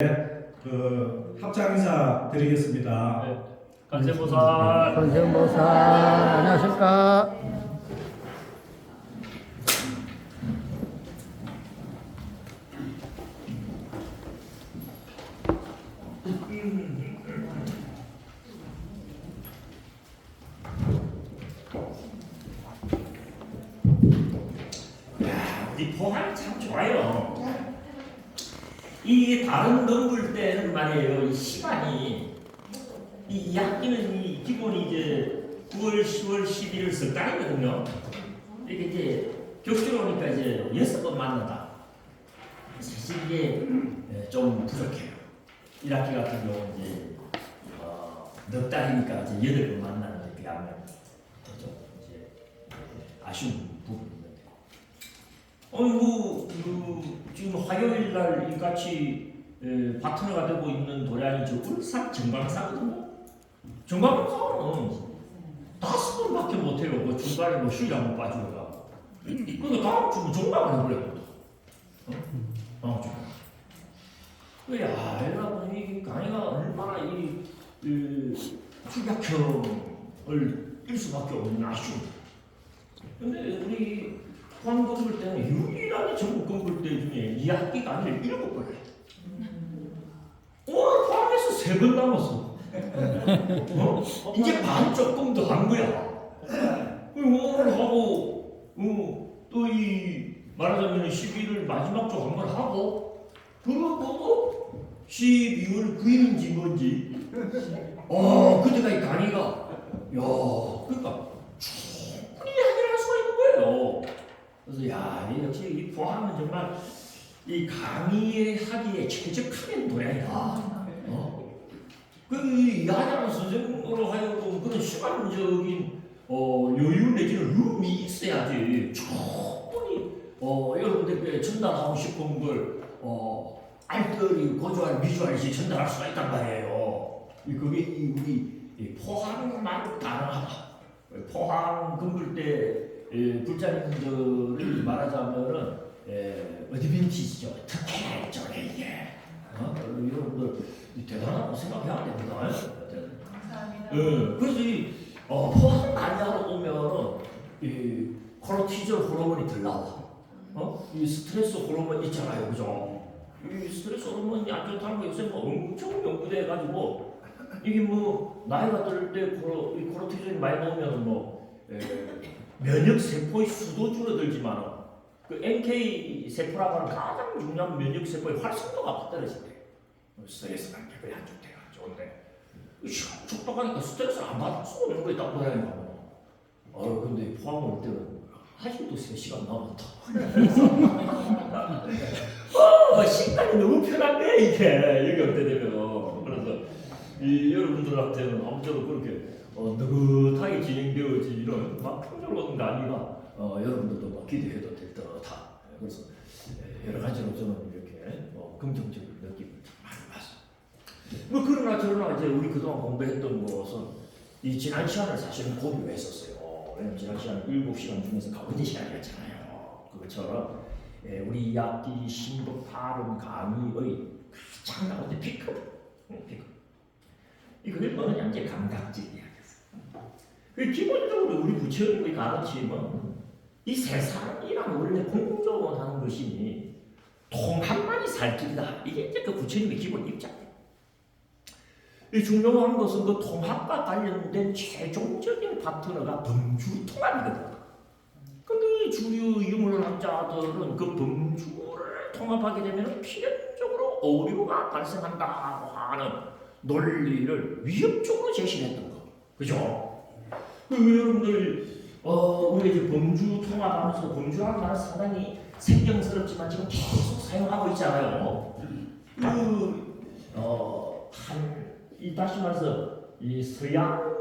합장 인사 드리겠습니다. 네. 관세음보살. 관세음보살 안녕하십니까. 이 포항이 참 좋아요. 이 다른 건물 때는 말이에요. 이 시간이 이 학기는 이 기본이 이제 9월, 10월, 11월 석 달이거든요. 이게 이제 격주로 오니까 이제 6번 만난다. 사실 이게 좀 부족해요. 1학기 같은 경우는 이제 넉 달이니까 이제 8번 만나는데 비하면 좀 이제 아쉬운 부분이 있는데. 지금 화요일 날 이같이 파트너가 되고 있는 도량이 저 울산 정강사거든요. 정강사는 5번밖에 못해요. 그 중간에 뭐 휴일 한번 빠지고. 그러니까 다음 주면 종강을 해버렸거든. 다음 주. 여러분 이 강의가 얼마나 이 출약형을 뛸 수밖에 없는 아쉬움. 근데 우리 포항 건물 때는 유일하게 전국 건물 때 중에 2학기가 아니라 7번 해. 오늘 포항에서 3번 남았어. 이제 반 조금 더 한 거야. 오늘 하고 또 이 말하자면 11월 마지막 주 한 번 하고 그거 보고 12월 9일인지 뭔지 그때가 이 강의가 그러니까 충분히 해결할 수가 있는 거예요. 그래서 역시 이 포항은 정말 이 강의에 하기에 최적화된 도량이다. 그 야자는 선생으로 하여금 그런 시간적인 여유 내지는 룸이 있어야지 충분히 여러분들께 전달하고 싶은 걸 알뜰히 고조한 비주얼이 전달할 수가 있단 말이에요. 그게 우리 포항만 가능하다. 포항 건물대 불자님들을 말하자면은 어드밴티지죠. 특혜죠 이게. 여러분들 대단하다고 생각해야 됩니다. 감사합니다. 그래서 이 포항 강의하러 오면은 이 코르티졸 호르몬이 들 나와. 이 스트레스 호르몬 있잖아요, 그죠? 이 스트레스 호르몬이 안 좋다는 거 요새 뭐 엄청 연구돼가지고 이게 뭐 나이가 들 때 이 코르티졸이 많이 나오면 뭐 면역 세포의 수도 줄어들지만 그 NK 세포라고 하는 가장 중요한 면역 세포의 활성도가 떨어진대. 스트레스가 별로 안 좋대, 안 좋은데. 촉박하니까 스트레스를 안 받을 수 없는 거에 딱 보라니까. 근데 포항 올 때는 아직도 3시간 남았다. 시간이 너무 편한데 이게 여기 올 때 되면. 그래서 이 여러분들한테는 아무쪼록 그렇게 느긋하게 진행되어지는 막 풍요로운 강의가 여러분들도 막 기대해도 될 듯하다. 그래서 여러 가지로 저는 이렇게 긍정적인 느낌을 많이 받습니다. 그러나 저러나 이제 우리 그동안 공부했던 것은 이 지난 시간을 사실은 고려했었어요. 왜냐면 지난 시간은 7시간 중에서 가운데 시간이었잖아요. 그것처럼 우리 2학기 신법 발음 강의의 가장 가운데 피크. 그게 뭐냐 이제 감각적 이야기였어요. 기본적으로 우리 부처님의 가르침은 이 세상이란 원래 공존을 하는 것이니 통합만이 살 길이다. 이게 이제 그 부처님의 기본 입장이에요. 이 중요한 것은 그 통합과 관련된 최종적인 파트너가 범주통합이거든. 근데 주류 유물학자들은 그 범주를 통합하게 되면 필연적으로 오류가 발생한다고 하는 논리를 위협적으로 제시했던 거. 그죠? 여러분들 우리 이제 범주 통합하면서 범주라는 말은 상당히 생경스럽지만 지금 계속 사용하고 있잖아요. 다시 말해서 이 서양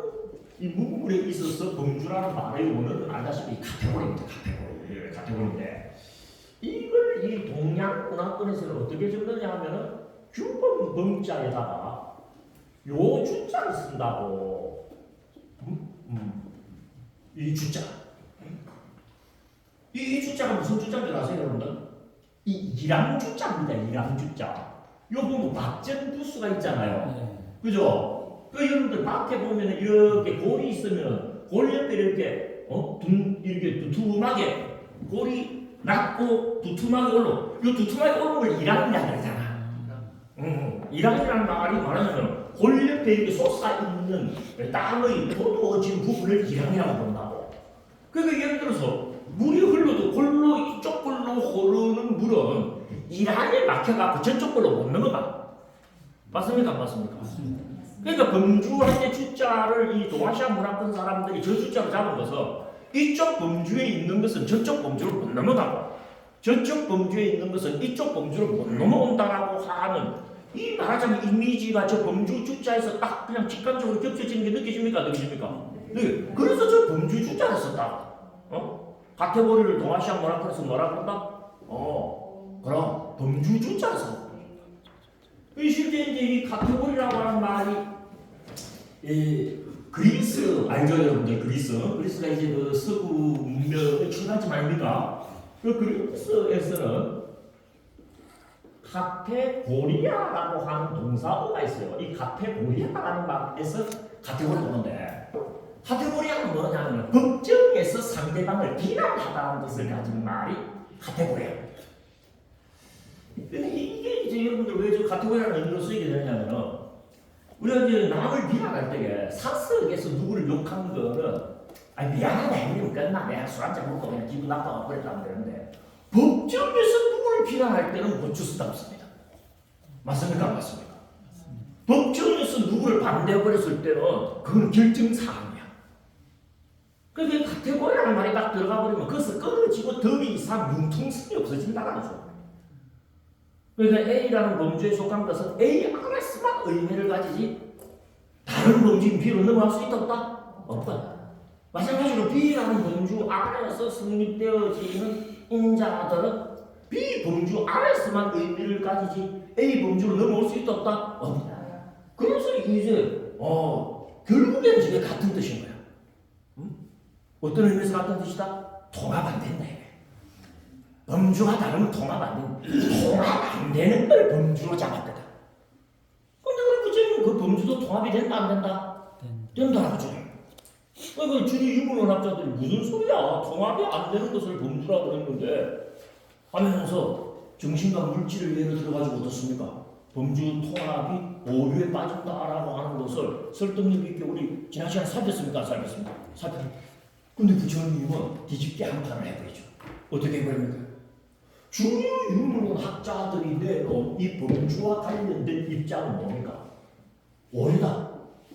이 문물에 있어서 범주라는 말의 원어는 알다시피 카테고리입니다. 카테고리인데 이걸 이 동양 문화권에서는 어떻게 적느냐 하면은 규범 범자에다가 요 주자를 쓴다고. 이 주자. 이 주자가 무슨 주자인지 아세요, 여러분들? 이 이랑주자입니다. 이랑주자. 요 보면 밭전 부수가 있잖아요. 네. 그죠? 그 여러분들 밭에 보면 이렇게 골이 있으면 골 옆에 이렇게 이렇게 두툼하게 골이 낮고 두툼하게 올라. 요 두툼하게 올라온 걸 이랑이라 그러잖아. 이랑이라는 말이 말하자면 골 옆에 이렇게 솟아있는 땅의 도도해진 부분을 이랑이라고 부른다고. 그러니까 예를 들어서 물이 흘러도 골로 이쪽 골로 흐르는 물은 이랑에 막혀갖고 저쪽 골로 못 넘어가. 맞습니까? 안 맞습니까? 그러니까 범주할 때 주자를 이 동아시아 문화권 사람들이 저 주자로 잡은 것은 이쪽 범주에 있는 것은 저쪽 범주를 못 넘어가고 저쪽 범주에 있는 것은 이쪽 범주를 못 넘어온다라고 하는 이 말하자면 이미지가 저 범주 주자에서 딱 그냥 직관적으로 겹쳐지는 게 느껴집니까? 느껴집니까? 네. 그래서 저 범주 주자를 썼다. 가테고리를 동아시아 문화권에서 뭐라 그런다? 그럼 범주 주자를 썼다. 실제 이제 이 카테고리라고 하는 말이 그리스 알죠 여러분들? 그리스가 이제 그 서구 문명의 출발점 아닙니까? 그 그리스에서는 카테고리아라고 하는 동사어가 있어요. 이 카테고리아라는 말에서 카테고리 오는데 카테고리아는 뭐냐면 법정에서 상대방을 비난하다는 뜻을 가진 말이 카테고리아. 근데 이게 이제 여러분들 왜 저 카테고리라는 의미로 쓰이게 되냐면은 우리가 이제 남을 비난할 때 사석에서 누구를 욕한 거는 미안하다 형님 끝나 내가 술 한잔 먹고 그냥 기분 나빠가 그랬다면 되는데 법정에서 누구를 비난할 때는 못 쓰답습니다. 맞습니까? 맞습니까? 법정에서 누구를 반대해버렸을 때는 그건 결정사항이야. 그러니까 카테고리라는 말이 딱 들어가 버리면 그것을 끊어지고 더 이상 융통성이 없어진다는 거죠. 그러니까 A라는 범주에 속한 것은 A 안에서만 의미를 가지지 다른 범주인 B로 넘어갈 수 있다 없다? 없다. 마찬가지로 B라는 범주 안에서 성립되어지는 인자들은 B 범주 안에서만 의미를 가지지 A 범주로 넘어올 수 있다 없다? 없다. 그래서 이제 결국에는 저게 같은 뜻인 거야. 어떤 의미에서 같은 뜻이다? 통합 안 된다. 범주가 다르면 통합 안 된다. 통합 안 되는 걸 범주로 잡았거든. 근데 우리 부처님은 그 범주도 통합이 된다 안 된다? 된다라고 줘요. 그 주류 유물원학자들이 무슨 소리야? 통합이 안 되는 것을 범주라고 그랬는데 하면서 정신과 물질을 예로 들어가지고 어떻습니까? 범주 통합이 오류에 빠진다라고 하는 것을 설득력 있게 우리 지난 시간에 살폈습니까? 살폈습니까? 근데 부처님은 뒤집게 한 판을 해버리죠. 어떻게 해버립니까? 주요 유물론 학자들이 내놓은 이 범주와 관련된 입장은 뭡니까? 오류다.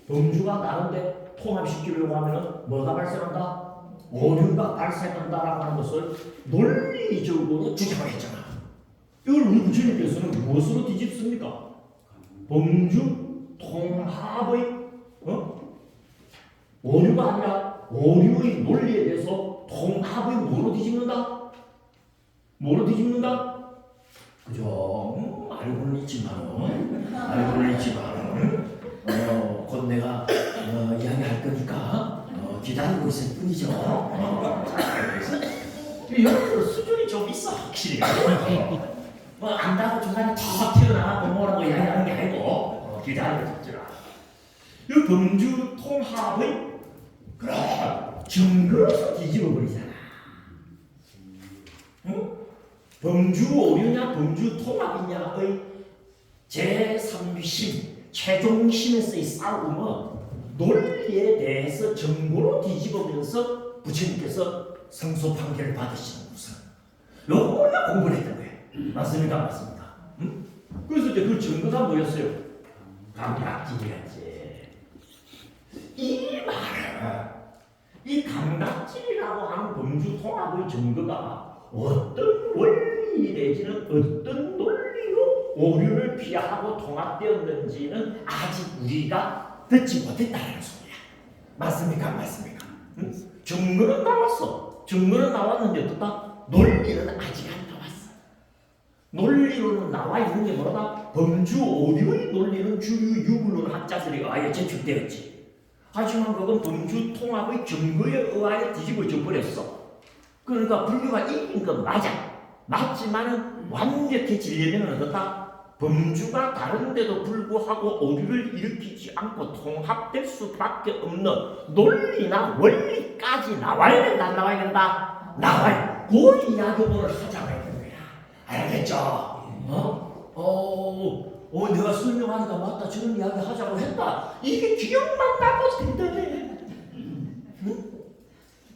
범주가 나는데 통합시키려고 하면 뭐가 발생한다? 오류가 발생한다라고 하는 것을 논리적으로 주장을 했잖아. 이걸 우리 부처님께서는 무엇으로 뒤집습니까? 범주 통합의 오류가 아니라 오류의 논리에 대해서 통합의 뭐로 뒤집는다? 뭐로 뒤집는다? 그죠? 알고는 있지만 곧 내가 이야기할 거니까 기다리고 있을 뿐이죠. 여러분 수준이 좀 있어 확실히. 안다고 중간에 턱 튀어나가고 뭐라고 이야기하는 게 아니고 기다리고 있더라. 이 범주 통합의 증거로 뒤집어 버리잖아. 범주 오류냐 범주 통합이냐의 제3심 최종심에서의 싸움은 논리에 대해서 정보로 뒤집으면서 부처님께서 성소 판결을 받으시는 것은 요거 우리가 공부를 했던 거예요. 맞습니까? 맞습니까? 그래서 이제 그 증거가 뭐였어요? 감각질이었지. 이 말은 이 감각질이라고 하는 범주 통합의 증거가 어떤 원리 내지는 어떤 논리로 오류를 피하고 통합되었는지는 아직 우리가 듣지 못했다는 소리야. 맞습니까? 맞습니까? 증거는 나왔어. 증거는 나왔는데 어떻다? 논리는 아직 안 나왔어. 논리로는 나와 있는 게 뭐다? 범주 오류의 논리는 주류 유물론 학자들이 아예 제출되었지. 하지만 그건 범주 통합의 증거에 의하여 뒤집어져 버렸어. 그러니까 불교가 이긴 건 맞아. 맞지만은 완벽히 진리면은 어떻다? 범주가 다른데도 불구하고 오류를 일으키지 않고 통합될 수밖에 없는 논리나 원리까지 나와야 된다, 안 나와야 된다? 나와야. 그 이야기 오늘 하자고 했는 거야. 알겠죠? 내가 설명하니까 맞다, 저런 이야기 하자고 했다. 이게 기억만 나도 된다네.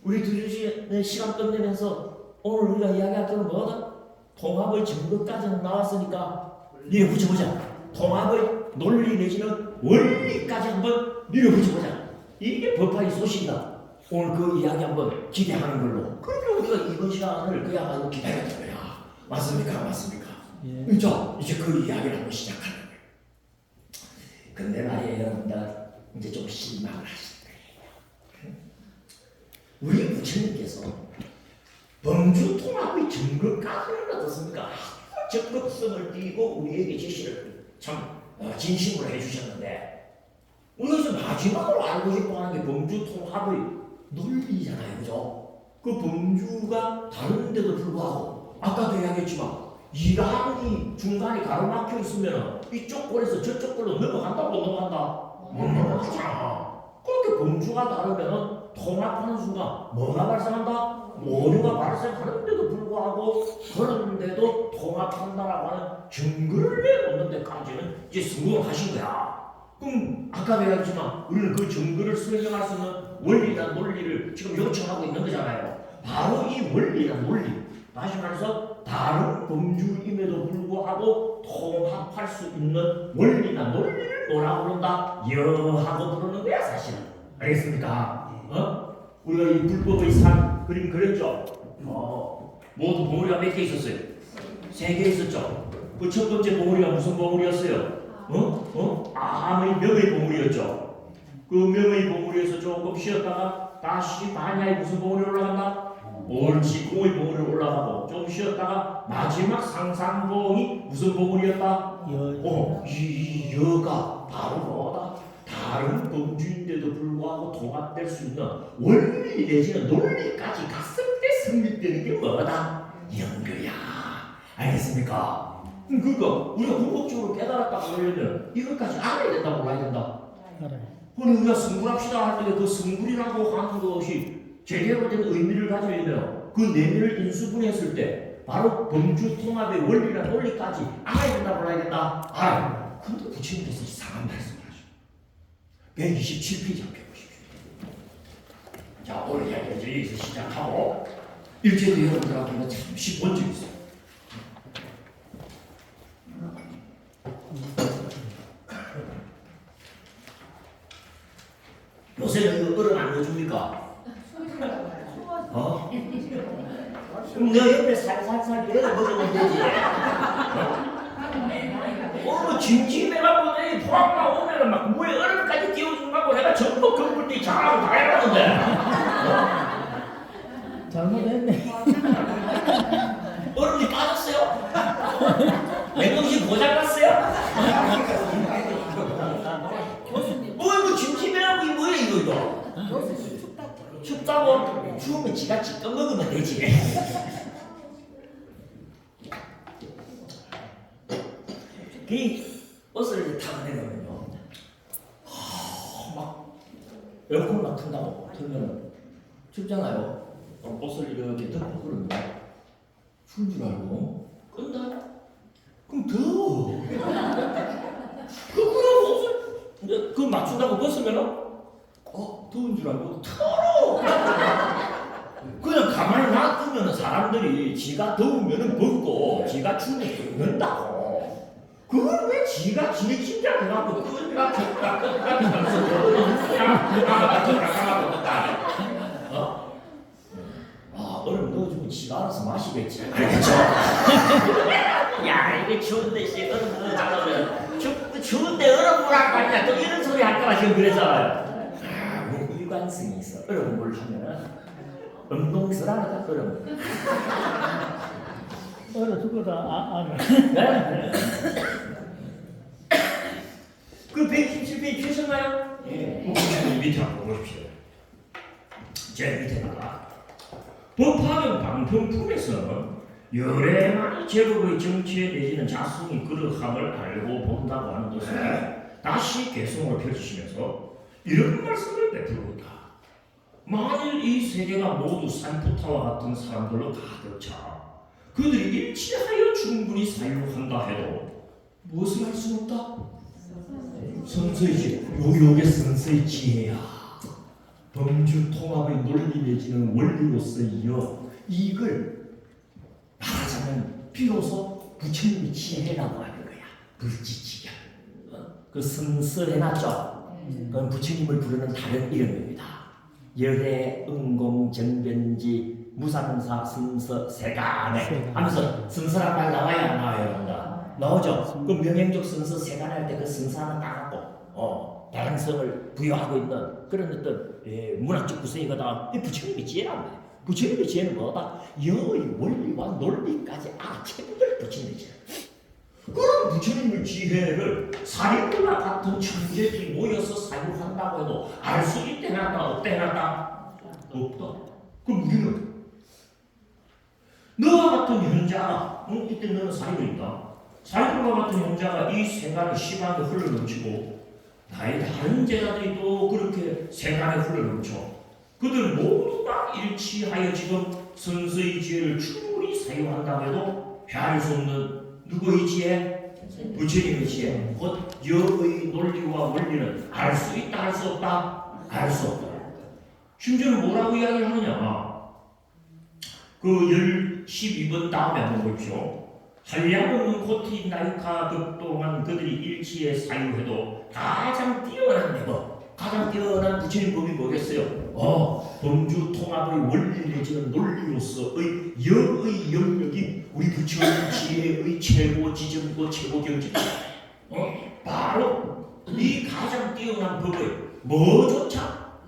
우리 둘이 시간 끝내면서 오늘 우리가 이야기할 거는 뭐다? 통합의 증거까지는 나왔으니까 밀어붙여보자. 통합의 논리 내지는 원리까지 한번 밀어붙여보자. 이게 법학의 소식이다. 오늘 그 이야기 한번 기대하는 걸로. 그러면 우리가 이번 시간을 그야말로 기다렸던 거야. 맞습니까? 맞습니까? 예. 자, 이제 그 이야기를 한번 시작하는 거예요. 근데 말이에요, 여러분들. 이제 좀 실망을 하실 거예요. 우리 부처님께서 범주 통합의 증거까지는 어떻습니까? 적극성을 띠고 우리에게 제시를 참 진심으로 해주셨는데, 우리가 이제 마지막으로 알고 싶어하는 게 범주 통합의 논리잖아요, 그죠? 그 범주가 다른데도 불구하고 아까도 이야기했지만 이란이 중간에 가로막혀 있으면 이쪽 골에서 저쪽 골로 넘어간다고 넘어간다? 못 넘어가잖아. 그렇게 범주가 다르면 통합하는 순간 뭐가 발생한다? 오류가 발생하는데도 불구하고 그런데도 통합한다라고 하는 증거를 내놓는 데까지는 이제 성공하신 거야. 그럼 아까도 이야기했지만 우리는 그 증거를 설명할 수 있는 원리나 논리를 지금 요청하고 있는 거잖아요. 바로 이 원리나 논리, 다시 말해서 다른 범주임에도 불구하고 통합할 수 있는 원리나 논리를 뭐라고 부른다? 여하고 부르는 거야, 사실은. 알겠습니까? 우리가 이 불법의 산 그림 그렸죠? 모두 봉우리가 몇 개 있었어요? 3개 있었죠? 그 첫 번째 봉우리가 무슨 봉우리였어요? 암의 명의 봉우리였죠? 그 명의 봉우리에서 조금 쉬었다가 다시 반야의 무슨 봉우리로 올라간다? 옳지, 공의 봉우리로 올라가고 좀 쉬었다가 마지막 상상봉이 무슨 봉우리였다? 이 여가 바로 뭐다? 다른 범주인데도 불구하고 통합될 수 있는 원리 내지는 논리까지 갔을 때 성립되는 게 뭐다? 이런 거야. 알겠습니까? 그러니까 우리가 궁극적으로 깨달았다고 하려면 이것까지 알아야 된다, 몰라야 된다? 알아요. 그럼 우리가 성불합시다 할 때 그 성불이라고 하는 것이 제대로 된 의미를 가지려면 그 내면을 인수분해했을 때 바로 범주 통합의 원리나 논리까지 알아야 된다, 몰라야 된다? 알아요. 근데 부처님께서 이상한 말씀을 하셔. 127페이지 한번 펴보십시오. 자, 오늘 이야기를 여기서 시작하고 일제도 여러분들하고는 참 쉽은 적이 있어요. 요새는 이거 얼음 안 넣어줍니까? 그럼 너 옆에 살살살 내가 먹으면 되지. 뭐 짐짐해갖고 내 포항만 오면은 막 물에 얼음까지 띄워준다고 내가 전부 건물 때 잘하고 다 해봤는데. 잘못했네. 얼음이 빠졌어요? 냉동실 고장났어요? 뭐 이거 짐짐해라고 이 뭐야 이거? 춥다고? 추우면 지가 직접 먹으면 되지. 그 버스를 타고 내려오면요, 막 에어컨 막 튼다고 틀면 춥잖아요. 버스를 이렇게 덮고 그러는데 추운 줄 알고 끈다? 그럼 더워. 그럼 버스 그 맞춘다고 벗으면은 더운 줄 알고 털어. 그냥 가만히 놔두면 사람들이 지가 더우면은 벗고 지가 추우면 입는다고. 그걸 왜 지가 지네 침대 돼갖고 끈가 켰다 끈가 켰다 얼음 넣어주면 지가 알아서 마시겠지. 알겠죠? 야, 이게 추운데 씨 얼음 넣어주면 추운데 얼음 물할 거 아니야. 또 이런 소리 할까봐 지금 그랬잖아요. 우리 일관성이 있어. 얼음물 하면은 운동설하다 얼음. 얼어 죽어도 안 네? 그 117페이지 펴셨나요? 예. 밑에 한번 보십시오. 제 밑에다가 법화경 방편품에서는 여래만이 제국의 정치에 내지는 자성이 그러함을 알고 본다고 하는 것을 다시 개성으로 펼치시면서 이런 말씀을 베풀고 있다. 만일 이 세계가 모두 산포타와 같은 사람들로 가득 차 그들이 일치하여 충분히 사유한다 해도 무엇을 할 수 없다? 선서의 지혜, 요게 선서의 지혜야. 범주 통합의 논리 내지는 원리로서이어 이걸 말하자면 비로소 부처님의 지혜라고 하는 거야. 불지지경. 그 선서해놨죠. 그건 부처님을 부르는 다른 이름입니다. 열애, 응공, 정변지, 무상사, 선서, 세간에 하면서 선서란 말 나와야 안 나와요? 나오죠. 그 명행적 선서 세간 할 때 그 선서는 따갖고 다양성을 부여하고 있는 그런 어떤 문학적 구성이거든. 이 부처님의 지혜란 말이에요. 부처님의 지혜는 뭐다? 여의 원리와 논리까지 알아채는 걸 부처님의 지혜. 그런 부처님의 지혜를 사리불과 같은 천재들이 모여서 사유한다고 해도 알 수 있대 놨다 없대 놨다? 없다. 그럼 우리는 너와 같은 현자가 이때 너는 사리불이다. 사리불과 같은 현자가 이 세간의 시방에 흘러넘치고 나의 다른 제자들이 또 그렇게 세간에 흘러넘쳐 그들 모두가 일치하여 지금 선서의 지혜를 충분히 사유한다고 해도 헤아릴 수 없는 누구의 지혜? 부처님의 지혜. 곧 여의 논리와 원리는 알 수 있다, 알 수 없다? 알 수 없다. 심지어는 뭐라고 이야기를 하느냐? 그 12번 다음에 한번 보십시오. 한량없는 코티 나이카 극동안 그들이 일치에 사유해도 가장 뛰어난 내법, 가장 뛰어난 부처님 법이 뭐겠어요? 범주 통합의 원리 내지는 논리로서의 여의 영역이 우리 부처님 지혜의 최고 지점고 최고 경지다. 바로 이 가장 뛰어난 법의 뭐조차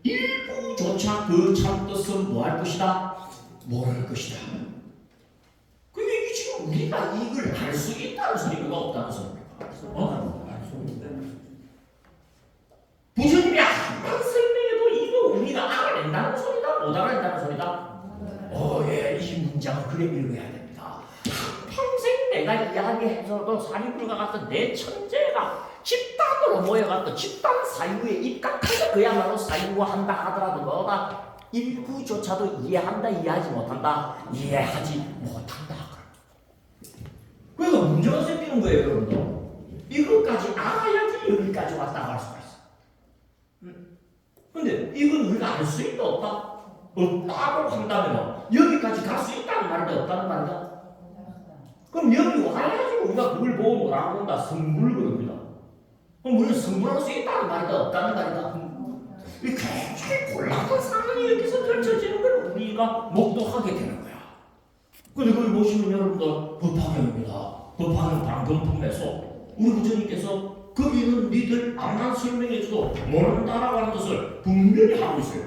일부조차 그 참뜻은 뭐 할 것이다? 모를 것이다. 그게 이게 지금 우리가 이걸 알 수 있다는 소리가 없다는 소리입니까? 부처님이 한번 설명해도 이거 우리가 알아낸다는 소리다? 못 알아낸다는 소리다? 이 문장을 그래 읽어야 됩니다. 평생 내가 이야기해서도 사리불과 같은 내 천재가 집단으로 모여갖고 집단 사유에 입각해서 그야말로 사유화한다 하더라도 뭐다? 일부조차도 이해한다, 이해하지 못한다, 이해하지 못한다. 그러니까 문제가 생기는 거예요, 여러분들. 이것까지 알아야지 여기까지 왔다고 할 수가 있어. 근데 이건 우리가 알 수 있다, 없다? 없다고 한다면 여기까지 갈 수 있다는 말인데 없다는 말이다? 그럼 여기 와야지 우리가 그걸 보고 뭐라고 한다? 성불 그럽니다. 그럼 우리는 성불할 수 있다는 말이다, 없다는 말이다? 이 굉장히 곤란한 상황이 여기서 펼쳐지는 걸 우리가 목도하게 되는 거야. 근데 거기 보시면 여러분들 법화경입니다. 법화경 방금품에서 우리 부처님께서 거기는 니들 암만 설명해줘도 모른다라고 하는 것을 분명히 하고 있어요.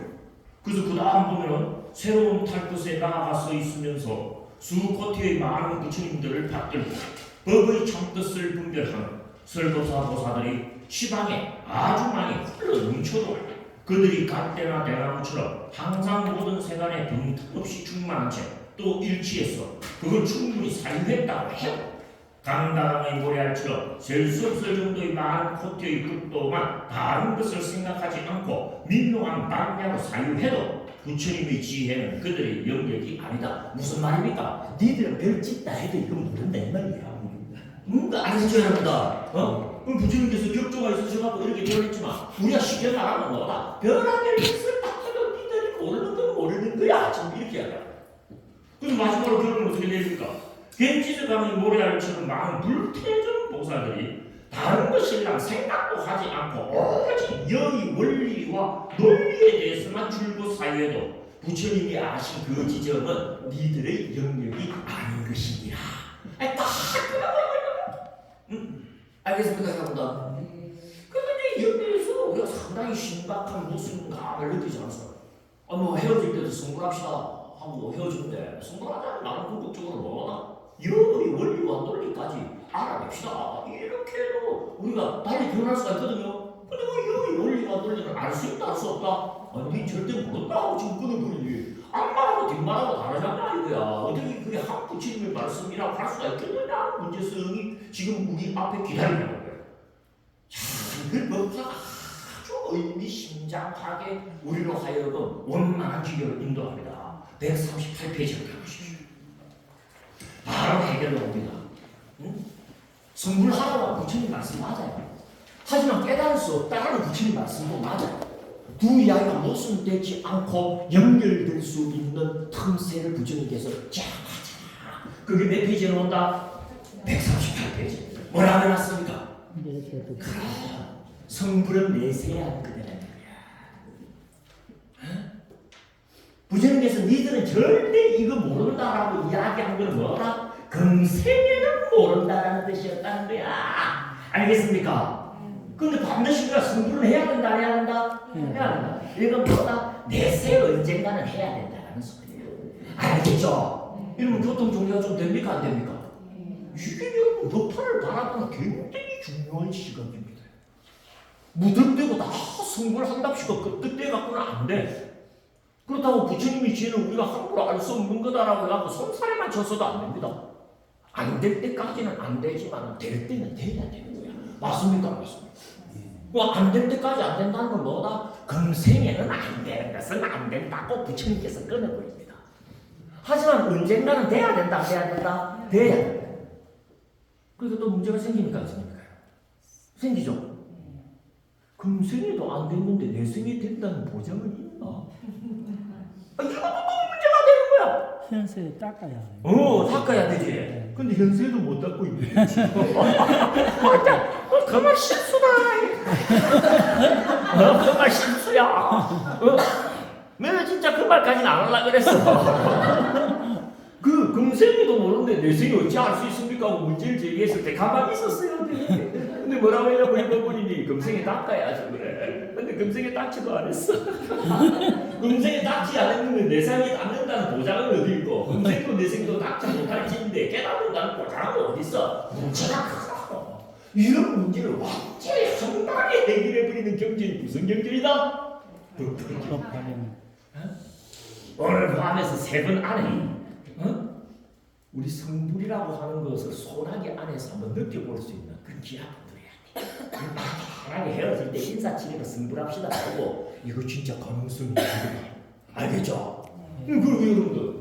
그래서 그 다음 보면은 새로운 탈끝에 나아가서 있으면서 수코티의 많은 부처님들을 받들고 법의 참뜻을 분별하는 설법사 보사들이 시방에 아주 많이 흘러넘쳐도 그들이 갓대나 대나무처럼 항상 모든 세간에 빈틈없이 충만한 채 또 일치해서 그걸 충분히 사유했다고 해요. 강다랑의 모래알처럼 셀 수 없을 정도의 많은 코트의 극도만 다른 것을 생각하지 않고 민노한 방향으로 사유해도 부처님의 지혜는 그들의 영역이 아니다. 무슨 말입니까? 니들은 별 짓다 해도 이건 모른다 이 말이야. 뭔가 아시죠 여러분들? 그럼 부처님께서 격조가 있으셔가지고 이렇게 변했지만 우리가 쉽게 말하면 뭐다? 별하별 짓을 딱 해도 니들이 모르는 건 모르는 거야. 지금 이렇게 하라. 그래서 마지막으로 결론은 어떻게 내립니까? 겐지스 가는 모래알처럼 많은 불태전 보사들이 다른 것이랑 생각도 하지 않고 오로지 여의 원리와 논리에 대해서만 줄곧 사유해도 부처님이 아신 그 지점은 니들의 영역이 아닌 것이니라. 딱 알겠습니까 여러분들? 그런데 여기에서 우리가 상당히 심각한 무슨 감을 느끼지 않습니까? 뭐 헤어질 때도 성불합시다 하고 헤어지는데 성불하자는 나는 궁극적으로 뭐다? 여의 원리와 논리까지 알아냅시다. 이렇게 해도 우리가 달리 변할 수가 있거든요. 근데 그 여의 원리와 논리를 알 수 있다 할 수 없다? 아니 절대 모른다 하고 지금 끊어버리니 앞말하고 뒷말하고 다르잖아 이거야. 어떻게 그게 한 부처님의 말씀이라고 할 수가 있겠느냐? 문제성이 지금 우리 앞에 기다리는 거예요. 참, 그 법사가 아주 의미심장하게 우리로 하여금 원만한 기결을 인도합니다. 138페이지를 가보십시오. 바로 해결로 옵니다. 응? 성불하라고 부처님 말씀 맞아요. 하지만 깨달을 수 없다는 부처님 말씀도 맞아요. 두 이야기가 모순되지 않고 연결될 수 있는 틈새를 부처님께서 제공하잖아. 그게 몇 페이지에 나온다? 138페이지. 뭐라 해놨습니까? 성불은 내세한 그대라는 거야. 부처님께서 니들은 절대 이거 모른다라고 이야기한 건 뭐다? 금생에는 모른다라는 뜻이었다는 거야. 알겠습니까? 근데 반드시 우리가 성불을 해야 된다, 안 해야 된다? 해야 된다. 이건 뭐다? 내세 언젠가는 해야 된다라는 소리예요. 알겠죠? 이러면 교통 정리가 좀 됩니까, 안 됩니까? 이게 여러분 법화를 바라보는 굉장히 중요한 시각입니다. 무턱대고 다 성불한답시고 그때 갖고는 안 돼. 그렇다고 부처님이 지는 우리가 함부로 알 수 없는 거다라고 해갖고 손살에만 쳤어도 안 됩니다. 안 될 때까지는 안 되지만 될 때는 돼야 되는 거야. 맞습니까? 맞습니까? 안 될 때까지 안 된다는 건 뭐다? 금생에는 안 되는 것은 안 된다고 부처님께서 끊어버립니다. 하지만 언젠가는 돼야 된다, 돼야 된다, 돼야 된다. 그래서 또 문제가 생기니까 안 생깁니까? 생기죠? 금생에도 안 됐는데 내생에 된다는 보장은 있나? 이것도 또 문제가 되는 거야. 현세에 닦아야 돼. 닦아야 되지. 근데 현세도 못 닦고 있네. 맞다. 그만 실수다. 그만 실수야. 내가 진짜 그 말까지는 안 하려고 그랬어. 그 금생이도 모르는데 내생이 어찌 알 수 있습니까? 하고 문제를 제기했을 때 가만히 있었어요. 근데 뭐라고 하냐고 이번분이 금생에 닦아야지 그래. 근데 금생에 닦지도 안 했어. 금생에 닦지 않았는데 내생이 닦는다는 보장은 어디 있고 금생도 내생도 닦지 못할 짓인데 깨닫는다는 보장은 어디 있어? 문제가 크다. 이런 문제를 완전히 한 방에 해결해버리는 경전이 무슨 경전이다? 법화는 오늘 포함해서 3번 안에 우리 성불이라고 하는 것을 소나기 안에서 한번 느껴볼 수 있는 그런 기합을 누려야 돼. 편하게 헤어질 때 인사치레로 성불합시다 하고 이거 진짜 가능성이 있다. 알겠죠? 그리고 여러분들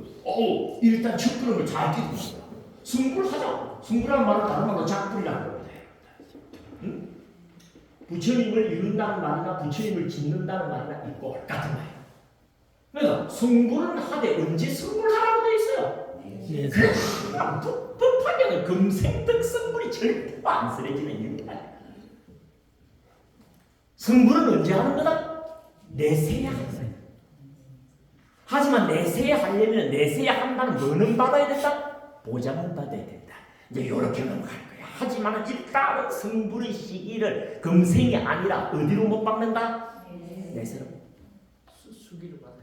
일단 첫 그림을 잘 끼고 있어요. 성불하자. 성불하는 말은 다른 말로 작불이라는 겁니다. 응? 부처님을 이룬다는 말이나 부처님을 짓는다는 말이나 있고 같은 말이에요. 그래서 성불은 하되 언제 성불하라고 되어 있어요? 법하면은 금생득 성불이 절대로 안 쓰러지는 이유다. 성불은 언제 하는 거다? 내세야 하는 거야. 하지만 내세야 하려면 내세야 한다는 뭐는 받아야 된다? 보장은 받아야 된다. 이제 이렇게 넘어갈 거야. 하지만 일단은 성불의 시기를 금생이 아니라 어디로 못 박는다? 내세로 수기를 받는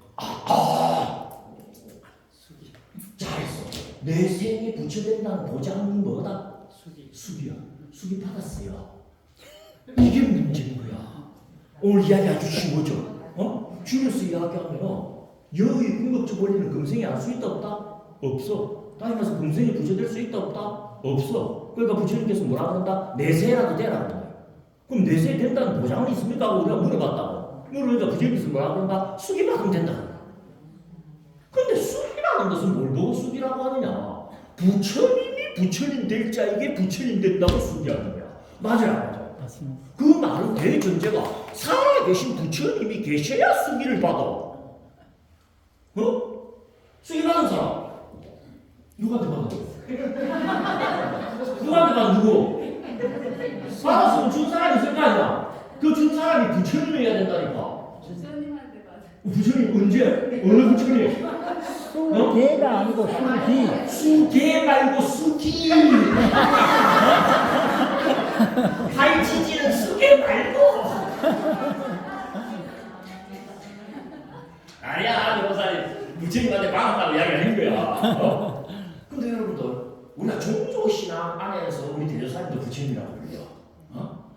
수기. 잘했어. 내생이 부처된다는 보장이 뭐다? 수기야. 수기 받았어요. 이게 문제인 거야. 오늘 이야기 아주 쉬워져. 줄여서 이야기하면 여의 궁극적 원리는 금생이 알 수 있다 없다? 없어. 따라서 금생이 부처될 수 있다 없다? 없어. 그러니까 부처님께서 뭐라 그런다? 내세라도 되라 그런다. 그럼 내세 된다는 보장은 있습니까? 하고 우리가 물어봤다고. 물으니까 부처님께서 뭐라 그런다? 수기 받으면 된다. 근데 수기라는 것은 뭘 보고 수기라고 하느냐? 부처님이 부처님 될 자에게 부처님 된다고 수기하는 거야. 맞아요. 맞습니다. 그 말은 대전제가 살아계신 부처님이 계셔야 수기를 받아. 수기 받은 사람 누구한테 받아? 누구한테 받아? 누구? 받았으면 준 사람이 있을 거 아니야? 그 준 사람이 부처님이어야 된다니까. 부처님한테 받아. 부처님 언제? 어느 부처님? 수개가 아니고 수기. 수개 말고 수기. 가르치지는 수개 말고. 아니야, 여보사님 부처님한테 받았다고 이야기를 한 거야. 근데 여러분들, 우리가 종교신앙 안에서 우리 대조사님도 부처님이라고 불려.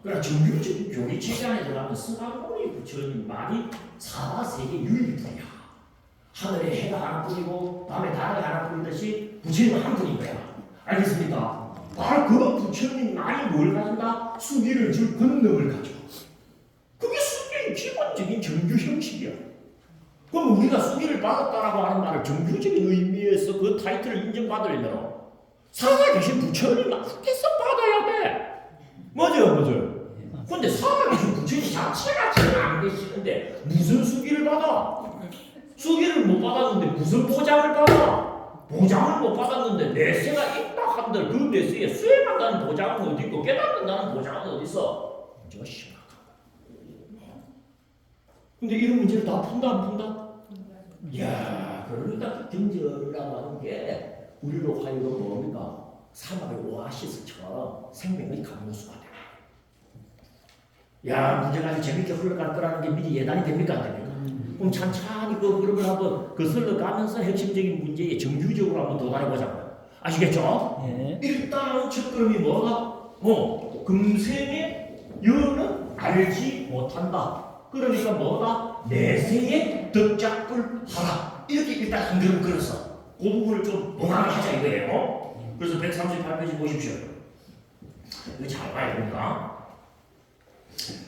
그러나 정규적인 교리 체계 안에 들어가면 스가모니 부처님 말이 사바세계 유일이야. 하늘에 해가 하나 뿌리고 밤에 달이 하나 뿌리듯이 부처님은 한 분인 거야. 알겠습니까? 바로 그 부처님 말이 뭘 가진다? 수기를 줄 권능을 가져. 그게 수기의 기본적인 정규 형식이야. 그럼 우리가 수기를 받았다라고 하는 말을 정규적인 의미에서 그 타이틀을 인정받으려면 살아계신 부처님께서 받아야 돼. 맞아요. 근데 살아계신 부처님 자체가 지금 안 계시는데 무슨 수기를 받아? 수기를 못 받았는데 무슨 보장을 받아? 보장을 못 받았는데 내세가 있다 한들 그 내세에 수행한다는 보장은 어디 있고 깨닫는다는 보장은 어디 있어? 문제가 심각한 거야. 근데 이런 문제를 다 푼다 안 푼다? 이야, 그러니까 경전이라고 하는 게 우리로 하여금 뭡니까? 사막의 오아시스처럼 생명의 강요수가 돼. 야, 문제가 아주 재밌게 흘러갈 거라는 게 미리 예단이 됩니까? 안 됩니까? 그럼 찬찬히 그걸 한번 거슬러가면서 핵심적인 문제에 정규적으로 한번 도달해보자고요. 아시겠죠? 예. 일단 첫걸음이 뭐가? 금생의 여는 알지 못한다. 그러니까 뭐다? 내세에 덕작불 하라. 이렇게 일단 한 걸음 걸었어. 그 부분을 좀 보강을 하자 이거예요. 그래서 138페이지 보십시오. 이거 잘 봐야 됩니다.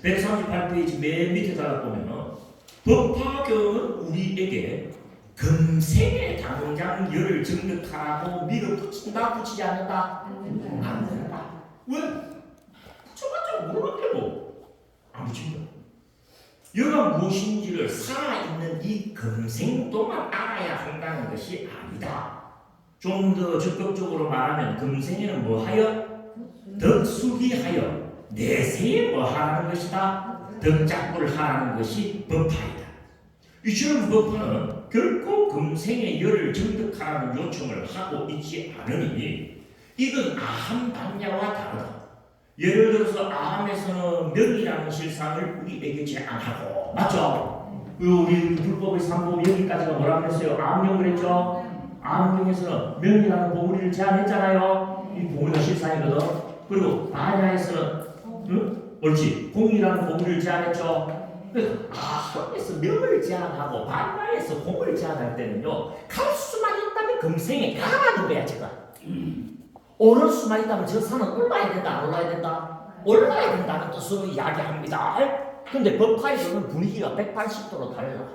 138페이지 맨 밑에다가 보면은 법화경은 우리에게 금생에 당장 열을 증득하라고 밀어붙인다, 붙이지 않는다? 안 된다. 왜? 붙여봤자 모르는데 뭐. 안 붙인다. 여가 무엇인지를 살아있는 이 금생 동안 알아야 한다는 것이 아니다. 좀 더 적극적으로 말하면 금생에는 뭐하여? 덕수기하여 내세에 뭐하라는 것이다? 덕작불을 하라는 것이 법화이다. 이처럼 법화는 결코 금생의 열을 증득하라는 요청을 하고 있지 않으니 이건 아함반야와 다르다. 예를 들어서 아함에서는 명이라는 실상을 우리에게 제안하고, 맞죠? 우리 불법의 삼법 여기까지가 뭐라고 했어요? 아함경 그랬죠? 아함경에서는 명이라는 보물을 제안했잖아요. 이 보물의 실상이거든. 그리고 반야에서는 옳지, 공이라는 보물을 제안했죠. 아함에서 명을 제안하고 반야에서 공을 제안할 때는요, 갈 수만 있다면 금생에 가라는 거야 제가. 오를 수만 있다면 저 산은 올라야 된다, 안 올라야 된다? 올라야 된다는 뜻으로 이야기합니다. 근데 법화에서는 분위기가 180도로 달라.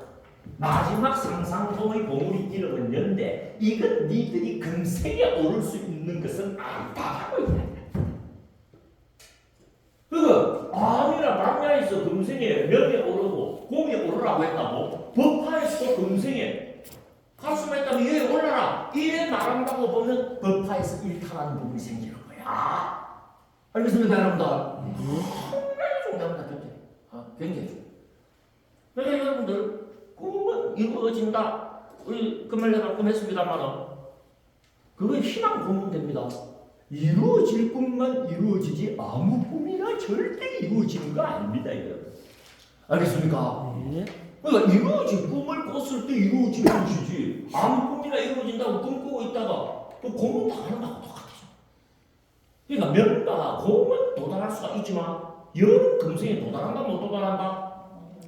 마지막 상상통의 보물이 이름은 연대. 이건 니들이 금생에 오를 수 있는 것은 아니다라고 이야기해. 그러니까 암이나 반야에서 금생에 명에 오르고 공에 오르라고 했다고 법화에서 금생에 갈 수만 있다면 여기 올라라 이래 말한다고 보면 법화에서 일탈하는 부분이 생기는 거야. 알겠습니까 여러분들? 굉장히 중요합니다. 굉장히 중요합니다. 그래서 여러분들 꿈은 이루어진다. 우리 금요일에 가끔 했습니다만 그건 희망 고문됩니다. 이루어질 꿈만 이루어지지 아무 꿈이나 절대 이루어지는 거 아닙니다. 여러분. 알겠습니까? 예. 그러니까 이루어진 꿈을 꿨을 때 이루어지는 것이지 아무 꿈이나 이루어진다고 꿈꾸고 있다가 또 공은 당하는 거하고 똑같아요. 그러니까 명과 공은 도달할 수가 있지만 영 금생에 도달한다 못 도달한다?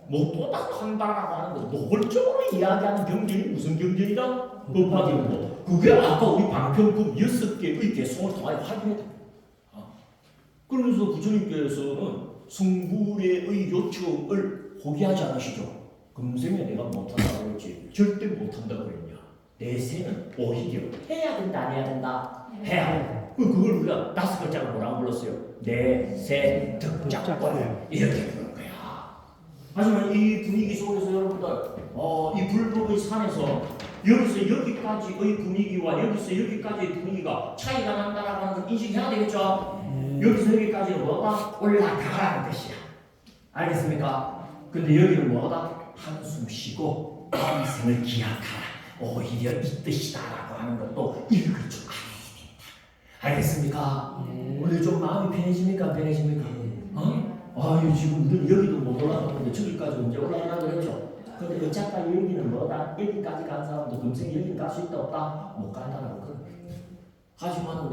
못 도달한다라고 하는 거 노골적으로 이야기하는 경전이 무슨 경전이다? 법화경이고 그게 아까 우리 방편품 6개의 개성을 통하여 확인해야 됩니다. 그러면서 부처님께서는 성불의 요청을 포기하지 않으시죠. 금생에 내가 못한다고 그랬지 절대 못한다고 그랬냐. 내세는 오히려 해야 된다 안 해야 된다? 해야 된다. 그걸 우리가 5글자로 뭐라고 불렀어요? 내세 덕작권 이렇게 부르는 거야. 하지만 이 분위기 속에서 여러분들 이 불법의 산에서 여기서 여기까지의 분위기와 여기서 여기까지의 분위기가 차이가 난다라고 하는 걸 인식해야 되겠죠? 여기서 여기까지는 뭐가? 올라가라는 뜻이야. 알겠습니까? 근데 여기는 뭐다? 한숨 쉬고 평생을 기약하라. 오히려 이 뜻이다라고 하는 것도 읽을 줄 알아야 된다. 알겠습니까? 오늘 좀 마음이 편해집니까? 편해집니까? 아유 지금 늘 여기도 못 올라가는데 저기까지 언제 올라가려고 그랬죠? 근데 어차피 여기는 뭐다? 여기까지 간 사람도 금생 여기 갈 수 있다 없다? 못 간다라고 그런 거예요. 하지만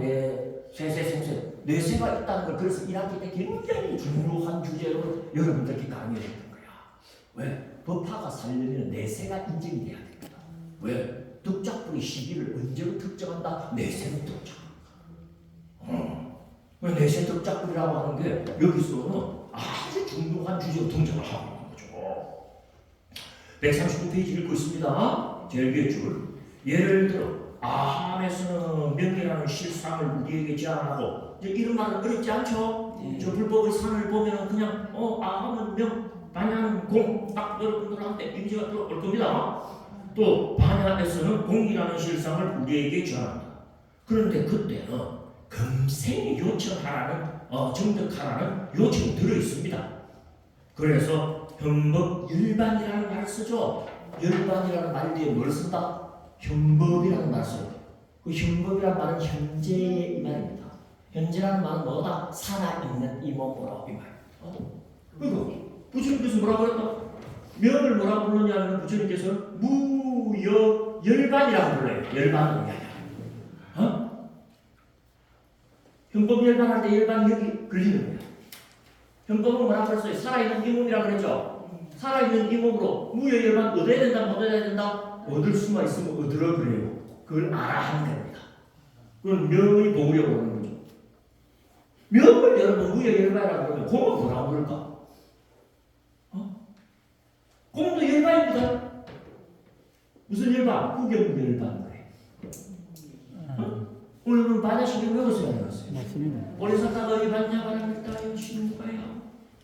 세세생생 뇌세가 있다는 걸 그래서 1학기 때 굉장히 중요한 주제로 여러분들께 강의를 했던 거야. 왜? 법화가 살려면 뇌세가 인정이 돼야 됩니다. 왜? 득작불의 시기를 언제로 특정한다? 내세로 특정한다. 왜 내세 득작불이라고 하는 게 여기서는 아주 중요한 주제로 등장을 하고 있는 거죠. 139페이지 읽고 있습니다. 제일 위에 줄. 예를 들어 아함에서는 명이라는 실상을 우리에게 제안하고 이제 이런 말은 어렵지 않죠? 저 불법의 산을 보면 그냥 아함은 명, 반야는 공, 딱 여러분들한테 이미지가 들어올 겁니다. 또 반야에서는 공이라는 실상을 우리에게 제안한다. 그런데 그때는 금생에 요청하라는 정득하라는 요청이 들어 있습니다. 그래서 현법 일반이라는 말을 쓰죠. 일반이라는 말 뒤에 뭘 쓴다? 현법이라는 말을 써요. 그 현법이라는 말은 현재의 이 말입니다. 현재라는 말은 뭐다? 살아있는 이 몸으로 이 말. 그리고 부처님께서 뭐라고 그랬다? 명을 뭐라고 부르냐면 부처님께서 무여열반이라고 불러요. 열반은 현법 열반할 때 열반이 여기 걸리는 거야. 현법은 뭐라고 했어요? 살아있는 이 몸이라고 그랬죠. 살아있는 이 몸으로 무여열반 얻어야 된다, 못 얻어야 된다? 얻을 수만 있으면 얻으라 그래요. 그걸 알아 하는 겁니다. 그건 명의 보호려고 하는 거죠. 명을 여러분 무여열반이라고 그러면 공은 뭐라고 그럴까? 공도 열반입니다. 무슨 열반? 구경열반 그래. 오늘은 반야시를 외웠어요, 안 외웠어요? 맞습니다. 오래사다가 이 반야바람일까요? 신무가요?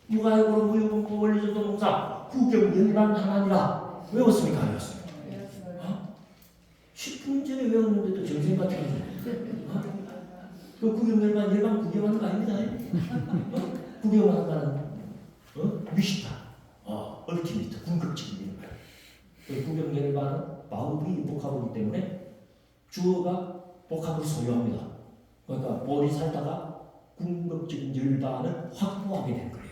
무가역으로 무효공고 원리적도 농사 구경열반 하나니라 외웠습니까? 안 외웠습니까? 10분 전에 외웠는데도 정생 같은 거죠. 그 구경열반 열반 구경하는 거 아닙니다. 구경하는 거는 미시다. 얼티미트, 궁극적인 말. 구경열반은 마법이 복합이기 때문에 주어가 복합을 소유합니다. 그러니까 머리 살다가 궁극적인 열반을 확보하게 된 거예요.